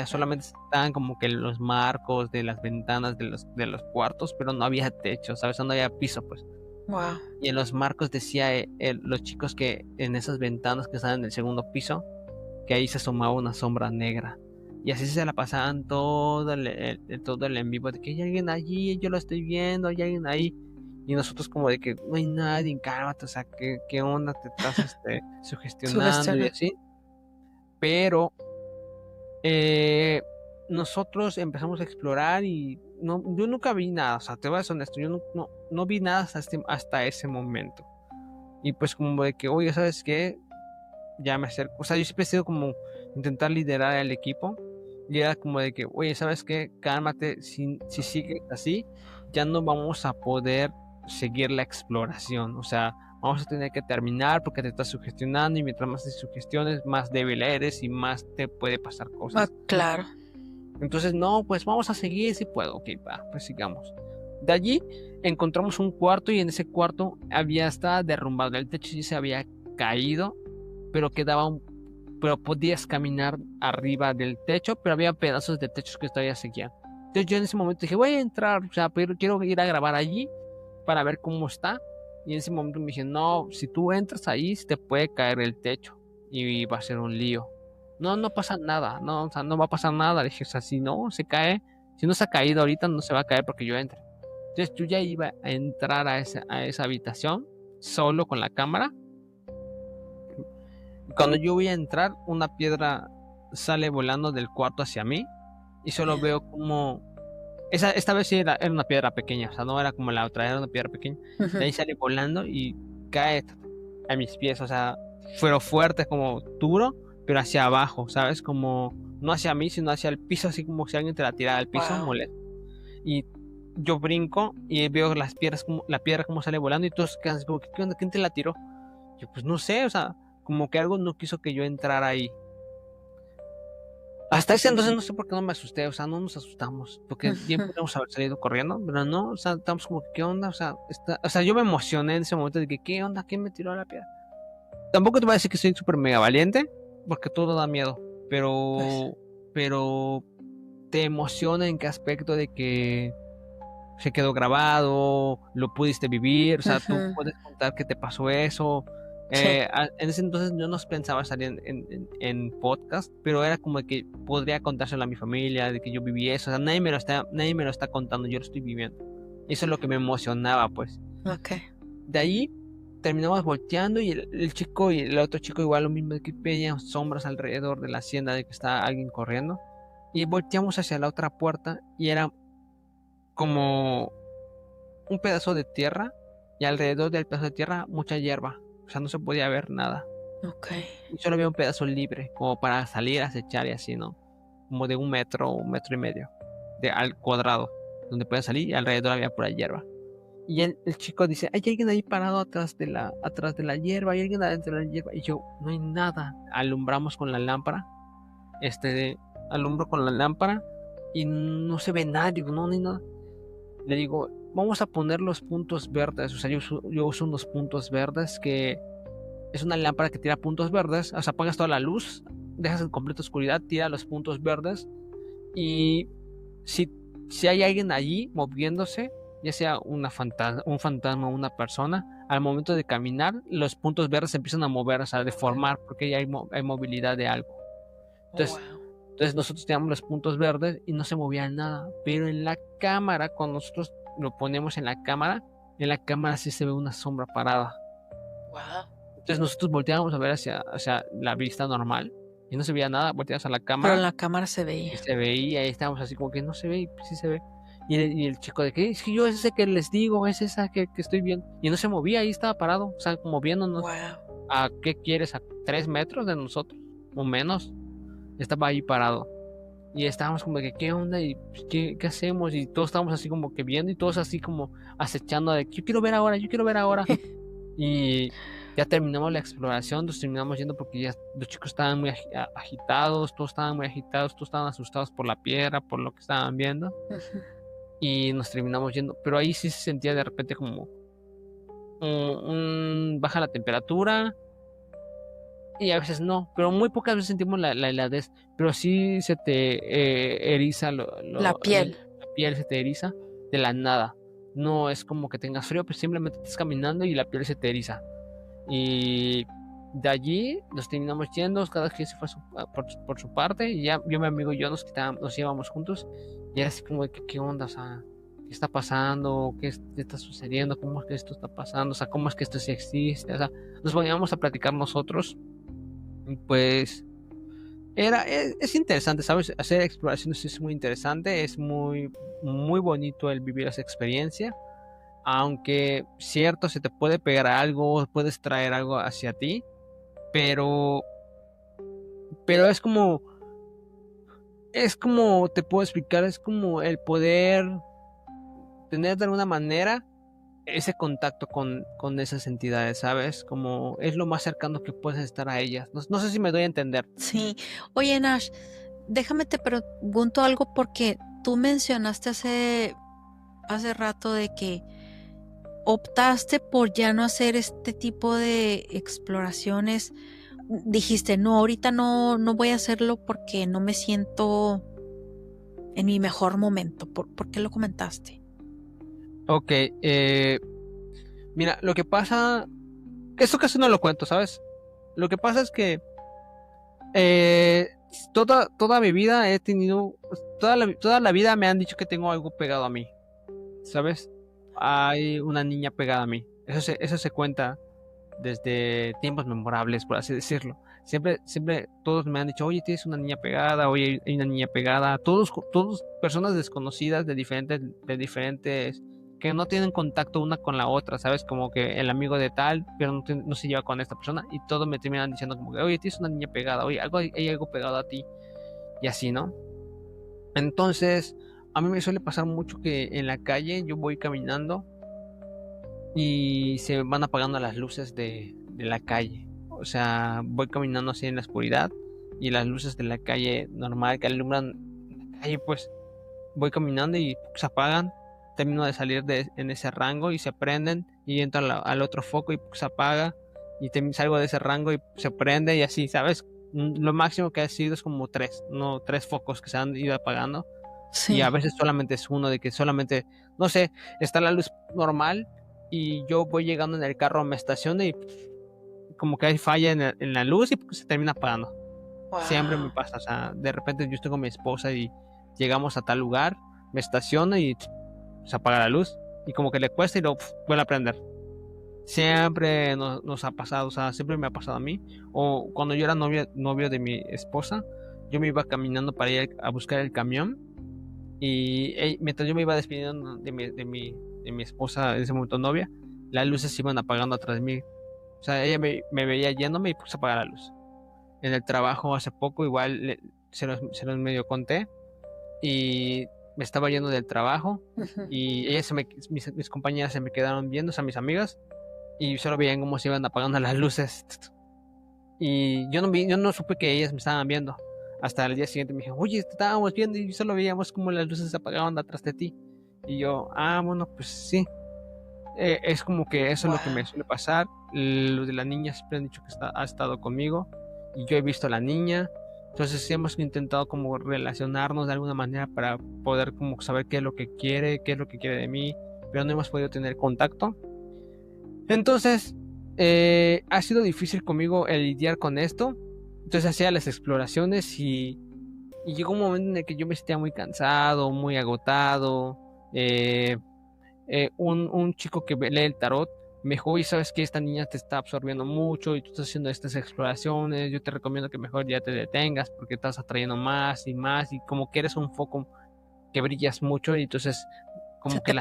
Speaker 3: solamente estaban como que los marcos de las ventanas de los cuartos, pero no había techo, ¿sabes? No había piso, pues.
Speaker 4: Wow.
Speaker 3: Y en los marcos decía los chicos que en esas ventanas que estaban en el segundo piso, que ahí se asomaba una sombra negra. Y así se la pasaban todo el en vivo, de que hay alguien allí, yo lo estoy viendo, hay alguien ahí. Y nosotros como de que no hay nadie, cálmate, o sea, ¿qué onda? Te estás sugestionando y así. Pero nosotros empezamos a explorar y yo nunca vi nada, o sea, te voy a ser honesto, yo no vi nada hasta ese momento. Y pues como de que, oye, ¿sabes qué? Ya me acerco, o sea, yo siempre he sido como intentar liderar al equipo. Y era como de que, oye, ¿sabes qué? Cálmate, si sigues así, ya no vamos a poder seguir la exploración. O sea, vamos a tener que terminar porque te estás sugestionando y mientras más te sugestiones, más débil eres y más te puede pasar cosas.
Speaker 4: Claro.
Speaker 3: Entonces, no, pues vamos a seguir si puedo. Ok, va, pues sigamos. De allí encontramos un cuarto y en ese cuarto estaba derrumbado. El techo sí se había caído, pero pero podías caminar arriba del techo, pero había pedazos de techos que todavía seguían. Entonces yo en ese momento dije, voy a entrar, o sea, pero quiero ir a grabar allí para ver cómo está. Y en ese momento me dije, no, si tú entras ahí, se te puede caer el techo y va a ser un lío. No pasa nada, no, o sea, no va a pasar nada. Dije, o sea, si no se cae, si no se ha caído ahorita, no se va a caer porque yo entre. Entonces yo ya iba a entrar a esa habitación solo con la cámara. Cuando yo voy a entrar, una piedra sale volando del cuarto hacia mí y solo veo como... Esta vez sí era una piedra pequeña, o sea, no era como la otra, era una piedra pequeña. De ahí sale volando y cae a mis pies, o sea, pero fuerte, como duro, pero hacia abajo, ¿sabes? Como no hacia mí, sino hacia el piso, así como si alguien te la tirara al piso, molesto. Y yo brinco y veo la piedra como sale volando y todos quedan así como, ¿qué onda? ¿Quién te la tiró? Yo, pues no sé, o sea, como que algo no quiso que yo entrara ahí. Hasta ese entonces no sé por qué no me asusté, o sea, no nos asustamos, porque bien podríamos haber salido corriendo, pero no, o sea, estamos como, ¿qué onda? O sea, yo me emocioné en ese momento de que, ¿qué onda? ¿Quién me tiró la piedra? Tampoco te voy a decir que soy súper mega valiente, porque todo da miedo, pero te emociona en qué aspecto de que se quedó grabado, lo pudiste vivir, o sea, tú puedes contar que te pasó eso. En ese entonces yo no pensaba salir en podcast, pero era como de que podría contárselo a mi familia, de que yo viví eso, o sea, nadie me lo está contando, yo lo estoy viviendo. Eso es lo que me emocionaba, pues.
Speaker 4: Okay.
Speaker 3: De ahí terminamos volteando y el chico y el otro chico igual lo mismo, de que veían sombras alrededor de la hacienda, de que está alguien corriendo. Y volteamos hacia la otra puerta y era como un pedazo de tierra y alrededor del pedazo de tierra mucha hierba. O sea, no se podía ver nada.
Speaker 4: Okay.
Speaker 3: Y solo había un pedazo libre, como para salir a acechar y así, ¿no? Como de 1 metro o 1,5 metros al cuadrado, donde podía salir y alrededor había pura hierba. Y el chico dice, hay alguien ahí parado atrás de la hierba, hay alguien adentro de la hierba. Y yo, no hay nada. Alumbramos con la lámpara. Alumbro con la lámpara y no se ve nada. Digo, no hay nada. Le digo, vamos a poner los puntos verdes. O sea, yo uso unos puntos verdes que es una lámpara que tira puntos verdes. O sea, apagas toda la luz, dejas en completa oscuridad, tira los puntos verdes. Y si hay alguien allí moviéndose, ya sea un fantasma o una persona, al momento de caminar, los puntos verdes se empiezan a mover, o sea, a deformar, porque ya hay movilidad de algo. Entonces nosotros teníamos los puntos verdes y no se movía nada. Pero en la cámara, cuando nosotros lo ponemos en la cámara sí se ve una sombra parada. Entonces nosotros volteábamos a ver hacia la vista normal y no se veía nada, volteábamos a la cámara.
Speaker 4: Pero en la cámara se veía.
Speaker 3: Y se veía, ahí estábamos así como que no se ve, y pues sí se ve. Y el chico de que es que yo es ese que les digo, es esa que estoy viendo. Y no se movía, ahí estaba parado, o sea, como viéndonos. ¿A qué quieres? ¿A 3 metros de nosotros? O menos. Estaba ahí parado. Y estábamos como de que, ¿qué onda? ¿Y qué hacemos? Y todos estábamos así como que viendo y todos así como acechando de yo quiero ver ahora. Y ya terminamos la exploración, nos terminamos yendo porque ya los chicos estaban muy agitados, todos estaban asustados por la piedra, por lo que estaban viendo. Y nos terminamos yendo, pero ahí sí se sentía de repente como baja la temperatura y a veces no, pero muy pocas veces sentimos la heladez, pero sí se te eriza
Speaker 4: la piel.
Speaker 3: La piel se te eriza de la nada. No es como que tengas frío, pues simplemente estás caminando y la piel se te eriza. Y de allí nos terminamos yendo, cada quien se fue por su parte, y ya yo, mi amigo y yo nos íbamos juntos, y era así como de ¿qué onda? O sea, ¿qué está pasando? ¿Qué está sucediendo? ¿Cómo es que esto está pasando? O sea, ¿cómo es que esto sí existe? O sea, nos poníamos a platicar nosotros, y pues es interesante, ¿sabes? Hacer exploraciones es muy interesante, es muy, muy bonito el vivir esa experiencia, aunque cierto, se te puede pegar algo, puedes traer algo hacia ti, pero es como te puedo explicar, es como el poder tener de alguna manera ese contacto con esas entidades, ¿sabes? Como es lo más cercano que puedes estar a ellas. No sé si me doy a entender.
Speaker 4: Sí. Oye, Nash, déjame te pregunto algo porque tú mencionaste hace rato de que optaste por ya no hacer este tipo de exploraciones. Dijiste, no, ahorita no voy a hacerlo porque no me siento en mi mejor momento. ¿Por qué lo comentaste?
Speaker 3: Ok, mira, lo que pasa, esto casi no lo cuento, ¿sabes? Lo que pasa es que toda mi vida he tenido, toda la vida me han dicho que tengo algo pegado a mí, ¿sabes? Hay una niña pegada a mí. Eso se cuenta desde tiempos memorables, por así decirlo. Siempre todos me han dicho, oye, tienes una niña pegada, oye, hay una niña pegada. Todos personas desconocidas de diferentes, que no tienen contacto una con la otra, ¿sabes? Como que el amigo de tal, pero no se lleva con esta persona, y todos me terminan diciendo como que, oye, tienes una niña pegada, oye, hay algo pegado a ti, y así, ¿no? Entonces, a mí me suele pasar mucho que en la calle yo voy caminando y se van apagando las luces de la calle. O sea, voy caminando así en la oscuridad y las luces de la calle normal que alumbran la calle, pues voy caminando y se apagan. Termino de salir en ese rango y se prenden, y entro al otro foco y se apaga, y salgo de ese rango y se prende, y así, ¿sabes? Lo máximo que ha sido es como tres focos que se han ido apagando.
Speaker 4: Sí.
Speaker 3: Y a veces solamente es uno, de que solamente, no sé, está la luz normal y yo voy llegando en el carro, me estaciono y como que hay falla en la luz y se termina apagando.
Speaker 4: Wow.
Speaker 3: Siempre me pasa, o sea, de repente yo estoy con mi esposa y llegamos a tal lugar, me estaciono y se apaga la luz, y como que le cuesta y luego vuelve a prender. Siempre nos ha pasado, o sea, siempre me ha pasado a mí. O cuando yo era novio de mi esposa, yo me iba caminando para ir a buscar el camión, y mientras yo me iba despidiendo de mi esposa, en ese momento novia, las luces se iban apagando atrás de mí. O sea, ella me veía yéndome y puse a apagar la luz. En el trabajo hace poco igual se los medio conté, y me estaba yendo del trabajo, y mis compañeras se me quedaron viendo, o sea, mis amigas, y solo veían cómo se iban apagando las luces. Y yo no supe que ellas me estaban viendo. Hasta el día siguiente me dijeron, oye, te estábamos viendo y solo veíamos cómo las luces se apagaban atrás de ti. Y yo, bueno, pues sí. Es como que eso es lo que me suele pasar. Los de la niña siempre han dicho que ha estado conmigo, y yo he visto a la niña. Entonces hemos intentado como relacionarnos de alguna manera para poder como saber qué es lo que quiere de mí, pero no hemos podido tener contacto. Entonces ha sido difícil conmigo el lidiar con esto. Entonces hacía las exploraciones, y llegó un momento en el que yo me sentía muy cansado, muy agotado. Un chico que lee el tarot me dijo, oye, ¿sabes qué? Esta niña te está absorbiendo mucho y tú estás haciendo estas exploraciones, yo te recomiendo que mejor ya te detengas porque estás atrayendo más y más, y como que eres un foco que brillas mucho, y entonces como que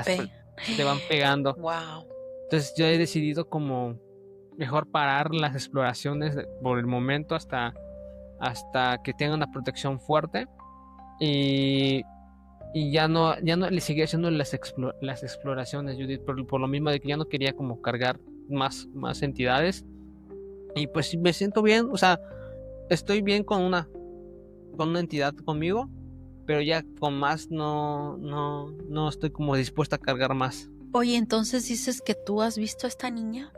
Speaker 3: te van pegando.
Speaker 4: Wow.
Speaker 3: Entonces yo he decidido como mejor parar las exploraciones por el momento hasta que tenga una protección fuerte, y ya no le seguí haciendo las exploraciones, Judith, por lo mismo de que ya no quería como cargar más entidades. Y pues me siento bien, o sea, estoy bien con una entidad conmigo, pero ya con más no estoy como dispuesta a cargar más.
Speaker 4: Oye, entonces dices que tú has visto a esta niña.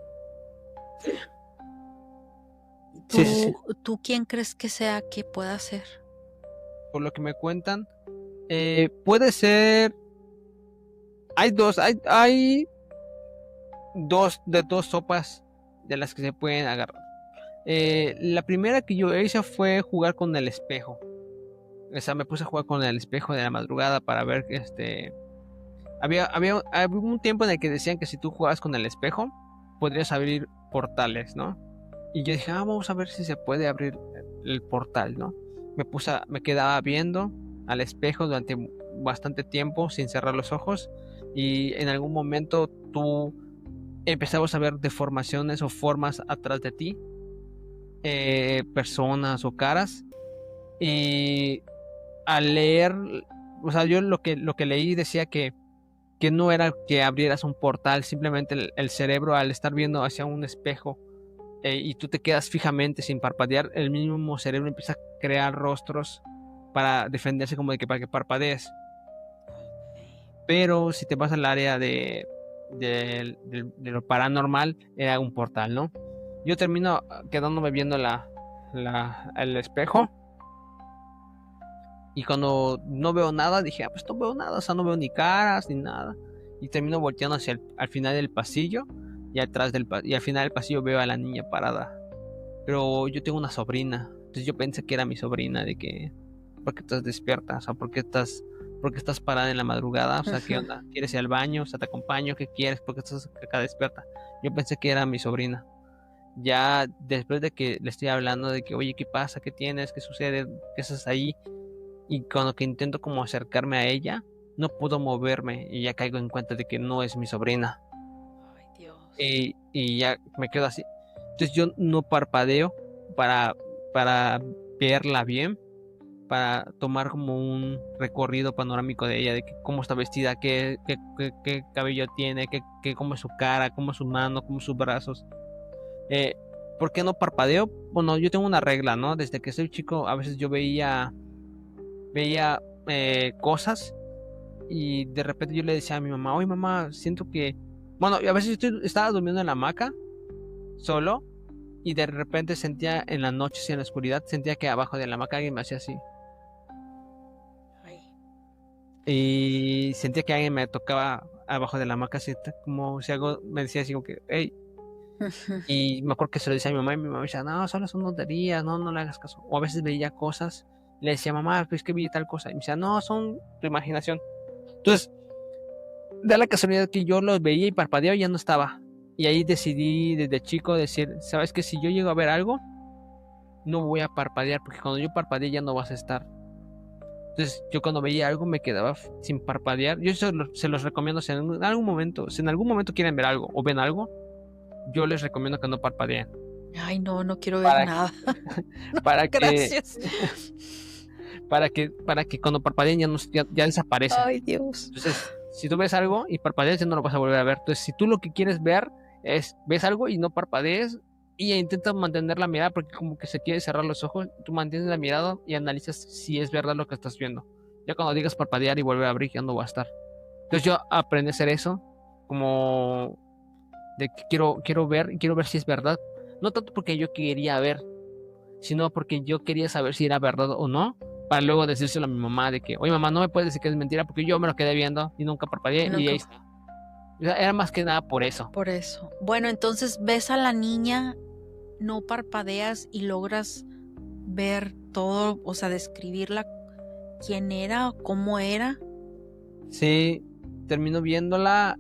Speaker 3: Sí.
Speaker 4: ¿Tú quién crees que sea que pueda ser?
Speaker 3: Por lo que me cuentan, puede ser. Hay dos sopas de las que se pueden agarrar. La primera que yo hice fue jugar con el espejo. O sea, me puse a jugar con el espejo de la madrugada para ver había un tiempo en el que decían que si tú jugabas con el espejo podrías abrir portales, ¿no? Y yo dije, vamos a ver si se puede abrir el portal, ¿no? Me quedaba viendo al espejo durante bastante tiempo sin cerrar los ojos, y en algún momento tú empezabas a ver deformaciones o formas atrás de ti, personas o caras, y al leer, o sea, yo lo que leí decía que no era que abrieras un portal, simplemente el cerebro, al estar viendo hacia un espejo y tú te quedas fijamente sin parpadear, el mismo cerebro empieza a crear rostros para defenderse, como de que para que parpadees. Pero si te vas al área de lo paranormal, era un portal, ¿no? Yo termino quedándome viendo el espejo, y cuando no veo nada, dije, pues no veo nada, o sea, no veo ni caras ni nada. Y termino volteando hacia al final del pasillo, y al final del pasillo veo a la niña parada. Pero yo tengo una sobrina, entonces yo pensé que era mi sobrina, de que, ¿por qué estás despierta? O sea, ¿por qué estás parada en la madrugada? O sea, ¿qué onda? ¿Quieres ir al baño? O sea, ¿te acompaño? ¿Qué quieres? ¿Por qué estás acá despierta? Yo pensé que era mi sobrina. Ya después de que le estoy hablando de que, oye, ¿qué pasa? ¿Qué tienes? ¿Qué sucede? ¿Qué haces ahí? Y cuando que intento como acercarme a ella, no puedo moverme, y ya caigo en cuenta de que no es mi sobrina.
Speaker 4: Ay, Dios.
Speaker 3: Y ya me quedo así. Entonces yo no parpadeo para verla bien, para tomar como un recorrido panorámico de ella, de que cómo está vestida, qué cabello tiene, cómo es su cara, cómo es su mano, cómo sus brazos. ¿Por qué no parpadeo? Bueno, yo tengo una regla, ¿no? Desde que soy chico, a veces yo veía cosas, y de repente yo le decía a mi mamá, oye mamá, siento que, bueno, a veces estaba durmiendo en la hamaca solo, y de repente sentía en la noche, en la oscuridad, sentía que abajo de la hamaca alguien me hacía así.
Speaker 4: Ay.
Speaker 3: Y sentía que alguien me tocaba abajo de la hamaca, así como si algo me decía así como que, hey. Y me acuerdo que se lo decía a mi mamá, y mi mamá decía, no, solo son tonterías, no le hagas caso. O a veces veía cosas, le decía, mamá, pues que vi tal cosa, y me decía, no, son tu imaginación. Entonces, da la casualidad que yo los veía y parpadeaba y ya no estaba. Y ahí decidí desde chico decir, ¿sabes qué? Si yo llego a ver algo, no voy a parpadear, porque cuando yo parpadee ya no vas a estar. Entonces, yo cuando veía algo me quedaba sin parpadear. Yo se los recomiendo, si en algún momento quieren ver algo o ven algo, yo les recomiendo que no parpadeen.
Speaker 4: Ay, no quiero ver nada.
Speaker 3: Para que,
Speaker 4: Gracias.
Speaker 3: para que cuando parpadeen ya desaparece.
Speaker 4: Ay, Dios.
Speaker 3: Entonces, si tú ves algo y parpadeas, ya no lo vas a volver a ver. Entonces, si tú lo que quieres ver es, ves algo y no parpadees, y intentas mantener la mirada, porque como que se quiere cerrar los ojos, tú mantienes la mirada y analizas si es verdad lo que estás viendo. Ya cuando digas parpadear y volver a abrir, ya no va a estar. Entonces yo aprendí a hacer eso, como de que quiero ver si es verdad. No tanto porque yo quería ver, sino porque yo quería saber si era verdad o no, para luego decírselo a mi mamá de que, oye mamá, no me puedes decir que es mentira, porque yo me lo quedé viendo y nunca parpadeé, y ahí está. O sea, era más que nada por eso.
Speaker 4: Por eso. Bueno, entonces ves a la niña, no parpadeas y logras ver todo, o sea, describirla, quién era, cómo era.
Speaker 3: Sí, termino viéndola.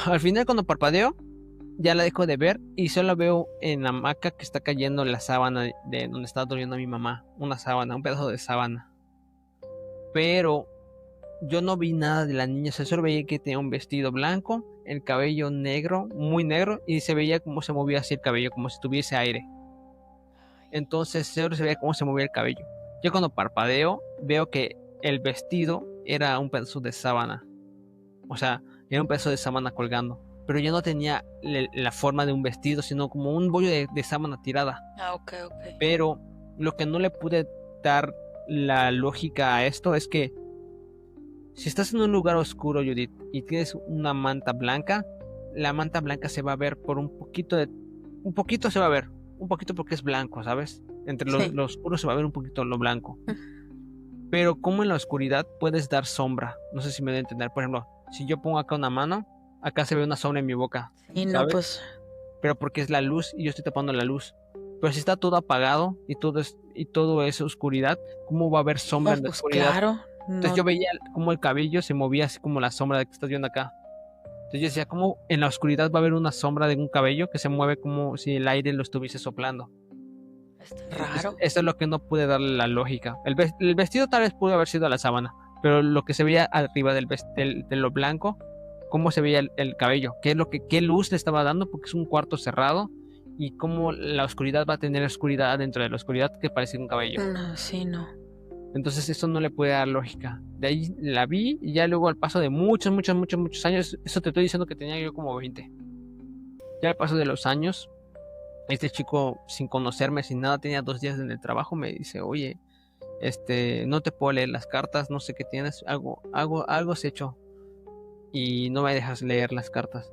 Speaker 3: Al final, cuando parpadeo, ya la dejo de ver y solo veo en la hamaca que está cayendo la sábana de donde estaba durmiendo mi mamá. Una sábana, un pedazo de sábana. Pero yo no vi nada de la niña, solo veía que tenía un vestido blanco, el cabello negro, muy negro, y se veía cómo se movía así el cabello, como si tuviese aire. Entonces solo se veía cómo se movía el cabello. Yo cuando parpadeo veo que el vestido era un pedazo de sábana. O sea, era un pedazo de sábana colgando. Pero ya no tenía la forma de un vestido, sino como un bollo de sábana tirada.
Speaker 4: Ok.
Speaker 3: Pero lo que no le pude dar la lógica a esto es que si estás en un lugar oscuro, Judith, y tienes una manta blanca, la manta blanca se va a ver por un poquito se va a ver, un poquito porque es blanco, ¿sabes? Entre lo oscuro se va a ver un poquito lo blanco. Pero como en la oscuridad puedes dar sombra, no sé si me voy a entender. Por ejemplo, si yo pongo acá una mano, acá se ve una sombra en mi boca.
Speaker 4: Y
Speaker 3: ¿sabes?
Speaker 4: no, pues.
Speaker 3: pero porque es la luz y yo estoy tapando la luz. Pero si está todo apagado y todo es oscuridad, ¿cómo va a haber sombra en la
Speaker 4: Pues
Speaker 3: oscuridad?
Speaker 4: claro.
Speaker 3: Entonces yo veía como el cabello se movía así como la sombra de que estás viendo acá. Entonces yo decía, ¿cómo en la oscuridad va a haber una sombra de un cabello que se mueve como si el aire lo estuviese soplando?
Speaker 4: Está raro.
Speaker 3: Eso es lo que no pude darle la lógica. El vestido tal vez pudo haber sido la sábana, pero lo que se veía arriba de lo blanco, cómo se veía el cabello, qué luz le estaba dando, porque es un cuarto cerrado, y cómo la oscuridad va a tener oscuridad dentro de la oscuridad que parece un cabello.
Speaker 4: No, sí, no.
Speaker 3: Entonces eso no le puede dar lógica. De ahí la vi y ya luego al paso de muchos años, eso te estoy diciendo que tenía yo como 20. Ya al paso de los años, este chico, sin conocerme, sin nada, tenía 2 días en el trabajo, me dice, oye, no te puedo leer las cartas, no sé qué tienes, algo has hecho y no me dejas leer las cartas.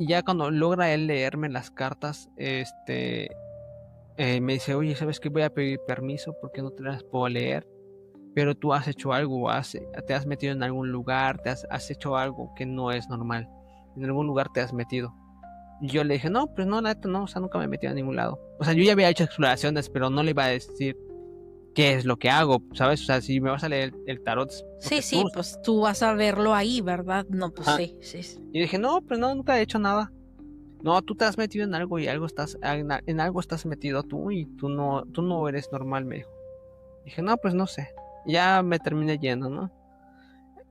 Speaker 3: Y ya cuando logra él leerme las cartas, me dice, oye, ¿sabes qué? Voy a pedir permiso porque no te las puedo leer, pero tú has hecho algo, te has metido en algún lugar, has hecho algo que no es normal, en algún lugar te has metido. Y yo le dije, no, pues no, la neta no, o sea, nunca me he metido a ningún lado. O sea, yo ya había hecho exploraciones, pero no le iba a decir qué es lo que hago, ¿sabes? O sea, si me vas a leer el tarot...
Speaker 4: Sí, pues tú vas a verlo ahí, ¿verdad? No, pues sí.
Speaker 3: Y dije, no, pues no, nunca he hecho nada. No, tú te has metido en algo y en algo estás metido tú y tú no eres normal, me dijo. Dije, no, pues no sé. Ya me terminé yendo, ¿no?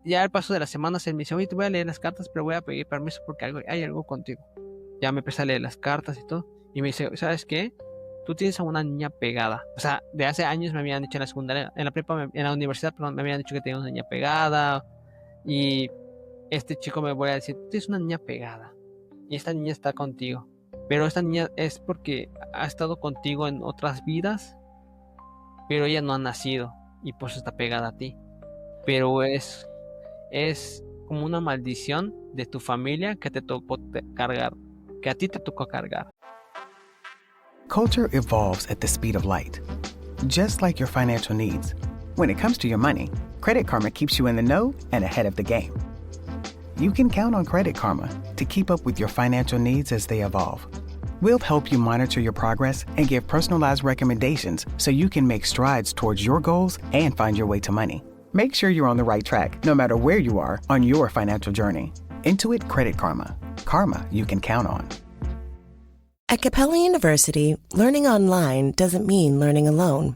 Speaker 3: Ya al paso de las semanas él me dice, oye, te voy a leer las cartas, pero voy a pedir permiso porque hay algo contigo. Ya me empecé a leer las cartas y todo. Y me dice, ¿sabes qué? Tú tienes a una niña pegada. O sea, de hace años me habían dicho en la secundaria, en la prepa, en la universidad, perdón, me habían dicho que tenía una niña pegada. Y este chico me voy a decir, tú tienes una niña pegada. Y esta niña está contigo. Pero esta niña es porque ha estado contigo en otras vidas, pero ella no ha nacido y pues está pegada a ti. Pero es como una maldición de tu familia que te tocó cargar, que a ti te tocó cargar.
Speaker 7: Culture evolves at the speed of light, just like your financial needs. When it comes to your money, Credit Karma keeps you in the know and ahead of the game. You can count on Credit Karma to keep up with your financial needs as they evolve. We'll help you monitor your progress and give personalized recommendations so you can make strides towards your goals and find your way to money. Make sure you're on the right track, no matter where you are on your financial journey. Intuit Credit Karma. Karma you can count on.
Speaker 8: At Capella University, learning online doesn't mean learning alone.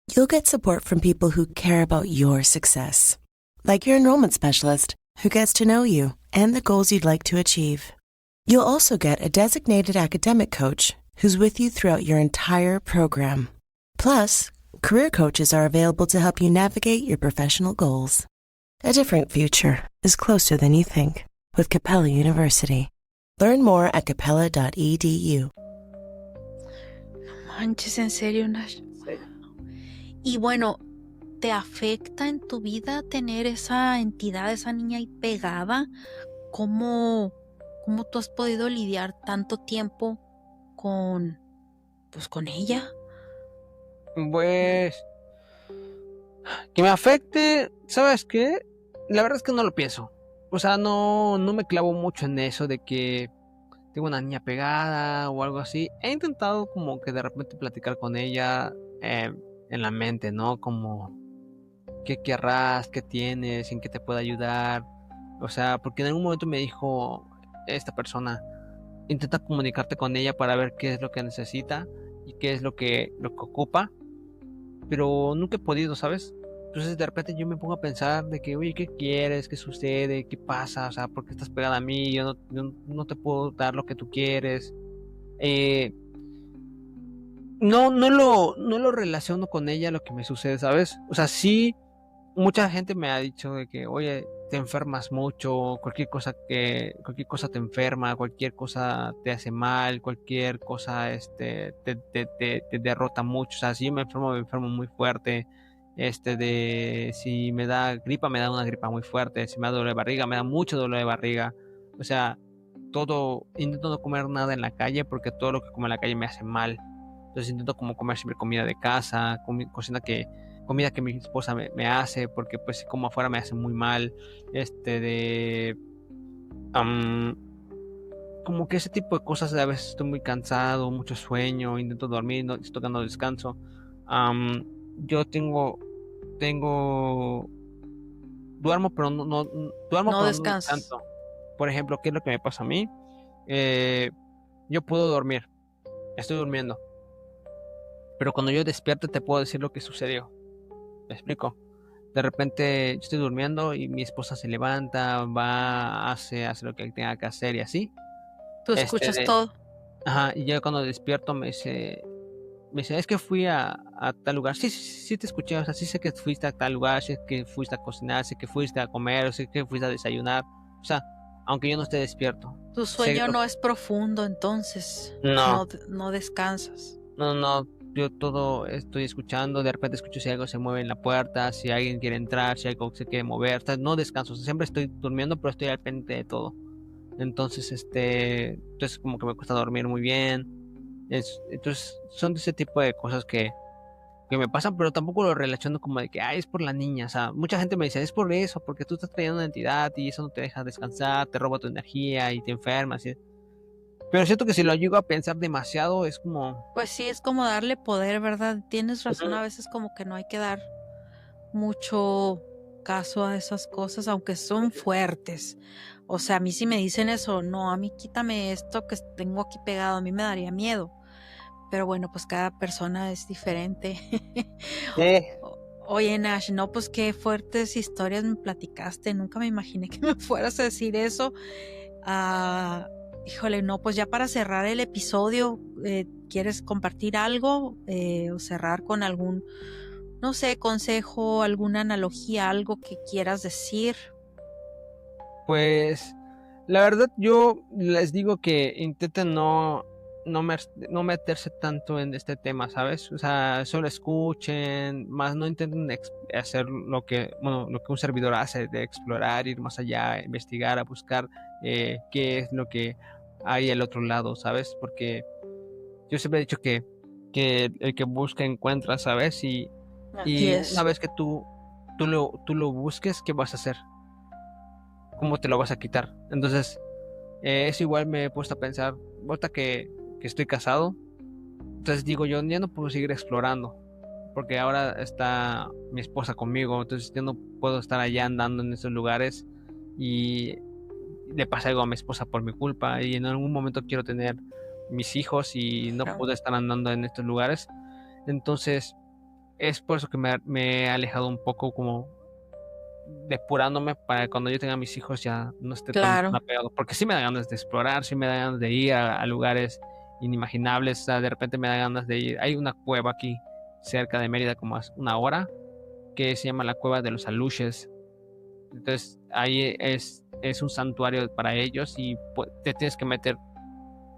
Speaker 8: You'll get support from people who care about your success, like your enrollment specialist, who gets to know you and the goals you'd like to achieve. You'll also get a designated academic coach who's with you throughout your entire program. Plus, career coaches are available to help you navigate your professional goals. A different future is closer than you think with Capella University. Learn more at capella.edu.
Speaker 4: Manches, en serio, Nash. Y bueno, ¿te afecta en tu vida tener esa entidad, esa niña ahí pegada? ¿Cómo tú has podido lidiar tanto tiempo con ella?
Speaker 3: Pues, que me afecte, ¿sabes qué? La verdad es que no lo pienso. O sea, no me clavo mucho en eso de que tengo una niña pegada o algo así. He intentado como que de repente platicar con ella en la mente, ¿no? Como, ¿qué querrás? ¿Qué tienes? ¿En qué te puedo ayudar? O sea, porque en algún momento me dijo esta persona, intenta comunicarte con ella para ver qué es lo que necesita y qué es lo que ocupa. Pero nunca he podido, ¿sabes? Entonces de repente yo me pongo a pensar de que, oye, ¿qué quieres? ¿Qué sucede? ¿Qué pasa? O sea, ¿por qué estás pegada a mí? Yo no te puedo dar lo que tú quieres. No lo relaciono con ella lo que me sucede, ¿sabes? O sea, sí, mucha gente me ha dicho de que, oye, te enfermas mucho, cualquier cosa te enferma, cualquier cosa te hace mal, cualquier cosa te derrota mucho. O sea, si yo me enfermo muy fuerte. Si me da gripa, me da una gripa muy fuerte. Si me da dolor de barriga, me da mucho dolor de barriga. O sea, intento no comer nada en la calle porque todo lo que como en la calle me hace mal. Entonces intento como comer siempre comida de casa, comida que mi esposa me hace, porque pues si como afuera me hace muy mal. como que ese tipo de cosas, a veces estoy muy cansado, mucho sueño, intento dormir, no estoy tocando descanso. Yo tengo, duermo, pero duermo,
Speaker 4: No
Speaker 3: pero no
Speaker 4: descansas.
Speaker 3: tanto. Por ejemplo, ¿qué es lo que me pasa a mí? Yo puedo dormir, estoy durmiendo, pero cuando yo despierto te puedo decir lo que sucedió. ¿Me explico? De repente yo estoy durmiendo y mi esposa se levanta, va, hace lo que tenga que hacer y así.
Speaker 4: Tú
Speaker 3: Este,
Speaker 4: escuchas
Speaker 3: de-
Speaker 4: todo.
Speaker 3: Ajá, y yo cuando despierto me dice, es que fui a tal lugar. Sí, sí, sí te escuché, o sea, sí sé que fuiste a tal lugar, sé que fuiste a cocinar, sé que fuiste a comer, sé que fuiste a desayunar. O sea, aunque yo no esté despierto.
Speaker 4: Tu
Speaker 3: Sé
Speaker 4: sueño
Speaker 3: lo-
Speaker 4: no es profundo, entonces
Speaker 3: No,
Speaker 4: no descansas.
Speaker 3: no, yo todo estoy escuchando, de repente escucho si algo se mueve en la puerta, si alguien quiere entrar, si algo se quiere mover, o sea, no descanso, o sea, siempre estoy durmiendo, pero estoy al pendiente de todo. Entonces, entonces como que me cuesta dormir muy bien. Entonces, son de ese tipo de cosas que me pasan, pero tampoco lo relaciono como de que, es por la niña. O sea, mucha gente me dice, es por eso, porque tú estás trayendo una entidad y eso no te deja descansar, te roba tu energía y te enfermas. Pero siento que si lo llego a pensar demasiado, es como...
Speaker 4: Pues sí, es como darle poder, ¿verdad? Tienes razón,
Speaker 3: Ujú.
Speaker 4: a veces como que no hay que dar mucho caso a esas cosas, aunque son fuertes. O sea, a mí si me dicen eso, no, a mí quítame esto que tengo aquí pegado, a mí me daría miedo. Pero bueno, pues cada persona es diferente.
Speaker 3: Sí.
Speaker 4: Oye, Nash, no, pues qué fuertes historias me platicaste. Nunca me imaginé que me fueras a decir eso. Ah, híjole, no, pues ya para cerrar el episodio, ¿quieres compartir algo? O cerrar con algún, no sé, consejo, alguna analogía, algo que quieras decir.
Speaker 3: Pues la verdad yo les digo que intenten no meterse tanto en este tema, ¿sabes? O sea, solo escuchen, más no intenten hacer lo que un servidor hace, de explorar, ir más allá, investigar, a buscar qué es lo que hay al otro lado, ¿sabes? Porque yo siempre he dicho que el que busca encuentra, ¿sabes?
Speaker 4: Así
Speaker 3: Y una
Speaker 4: es.
Speaker 3: vez que tú lo busques, ¿qué vas a hacer? ¿Cómo te lo vas a quitar? Entonces, eso igual me he puesto a pensar, ahorita que estoy casado, entonces digo yo, ya no puedo seguir explorando, porque ahora está mi esposa conmigo, entonces yo no puedo estar allá andando en esos lugares y le pasa algo a mi esposa por mi culpa y en algún momento quiero tener mis hijos y no
Speaker 4: Claro.
Speaker 3: puedo estar andando en estos lugares. Entonces, es por eso que me he alejado un poco como depurándome para cuando yo tenga mis hijos ya no esté tan
Speaker 4: Claro.
Speaker 3: apegado, porque sí me da ganas de explorar, sí me da ganas de ir a lugares inimaginables, o sea, de repente me da ganas de ir, hay una cueva aquí cerca de Mérida como a una hora, que se llama la Cueva de los Aluches, entonces ahí es un santuario para ellos y te tienes que meter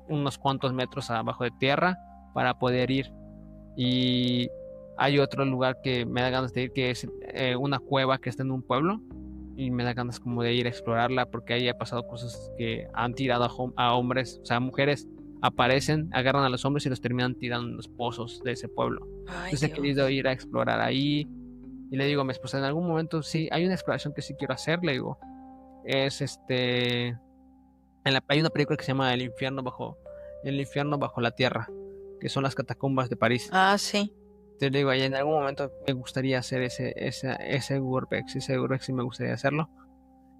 Speaker 3: unos cuantos metros abajo de tierra para poder ir. Y hay otro lugar que me da ganas de ir, que es una cueva que está en un pueblo. Y me da ganas como de ir a explorarla porque ahí ha pasado cosas que han tirado a hombres, o sea, mujeres aparecen, agarran a los hombres y los terminan tirando en los pozos de ese pueblo.
Speaker 4: Ay,
Speaker 3: Entonces he querido
Speaker 4: Dios.
Speaker 3: ir a explorar ahí. Y le digo a mi esposa, en algún momento sí, hay una exploración que sí quiero hacer, le digo. Es hay una película que se llama El infierno bajo la tierra, que son las catacumbas de París.
Speaker 4: Ah, sí.
Speaker 3: Te digo, ahí en algún momento me gustaría hacer ese urbex sí me gustaría hacerlo.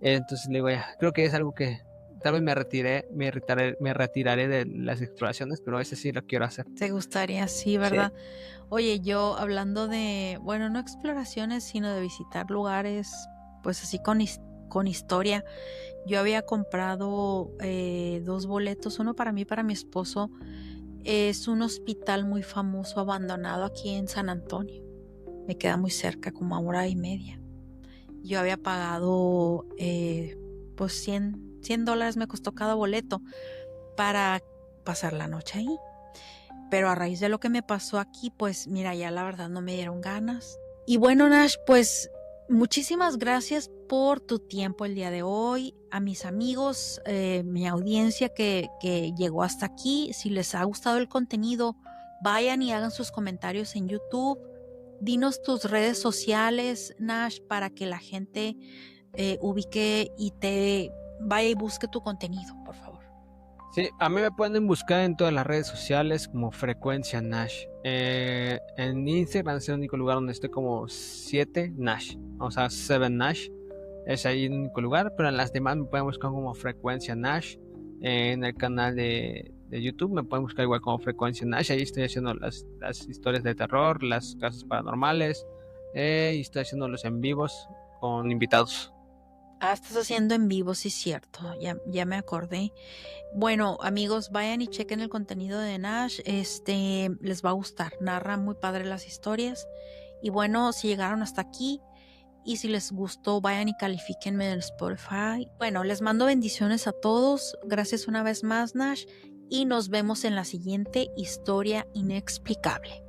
Speaker 3: Entonces le digo, ya, creo que es algo que tal vez me retiraré de las exploraciones, pero ese sí lo quiero hacer.
Speaker 4: Te gustaría, sí,
Speaker 3: Sí.
Speaker 4: ¿verdad? Oye, yo hablando de, bueno, no exploraciones, sino de visitar lugares, pues así con historia. Yo había comprado 2 boletos, uno para mí y para mi esposo. Es un hospital muy famoso, abandonado aquí en San Antonio. Me queda muy cerca, como a hora y media. Yo había pagado, pues $100 me costó cada boleto para pasar la noche ahí. Pero a raíz de lo que me pasó aquí, pues mira, ya la verdad no me dieron ganas. Y bueno, Nash, pues muchísimas gracias por tu tiempo el día de hoy. A mis amigos, mi audiencia que llegó hasta aquí, si les ha gustado el contenido, vayan y hagan sus comentarios en YouTube. Dinos tus redes sociales, Nash, para que la gente ubique y te vaya y busque tu contenido, por favor.
Speaker 3: Sí, a mí me pueden buscar en todas las redes sociales como Frecuencia Nash. En Instagram es el único lugar donde estoy como 7 Nash, o sea, 7 Nash. Es ahí el único lugar, pero en las demás me pueden buscar como Frecuencia Nash. En el canal de YouTube me pueden buscar igual como Frecuencia Nash. Ahí estoy haciendo las historias de terror, las casos paranormales, y estoy haciendo los en vivos con invitados.
Speaker 4: Estás haciendo en vivo, sí, cierto, ya me acordé. Bueno, amigos, vayan y chequen el contenido de Nash, les va a gustar, narra muy padre las historias. Y bueno, si llegaron hasta aquí y si les gustó, vayan y califíquenme en Spotify. Bueno, les mando bendiciones a todos, gracias una vez más, Nash, y nos vemos en la siguiente historia inexplicable.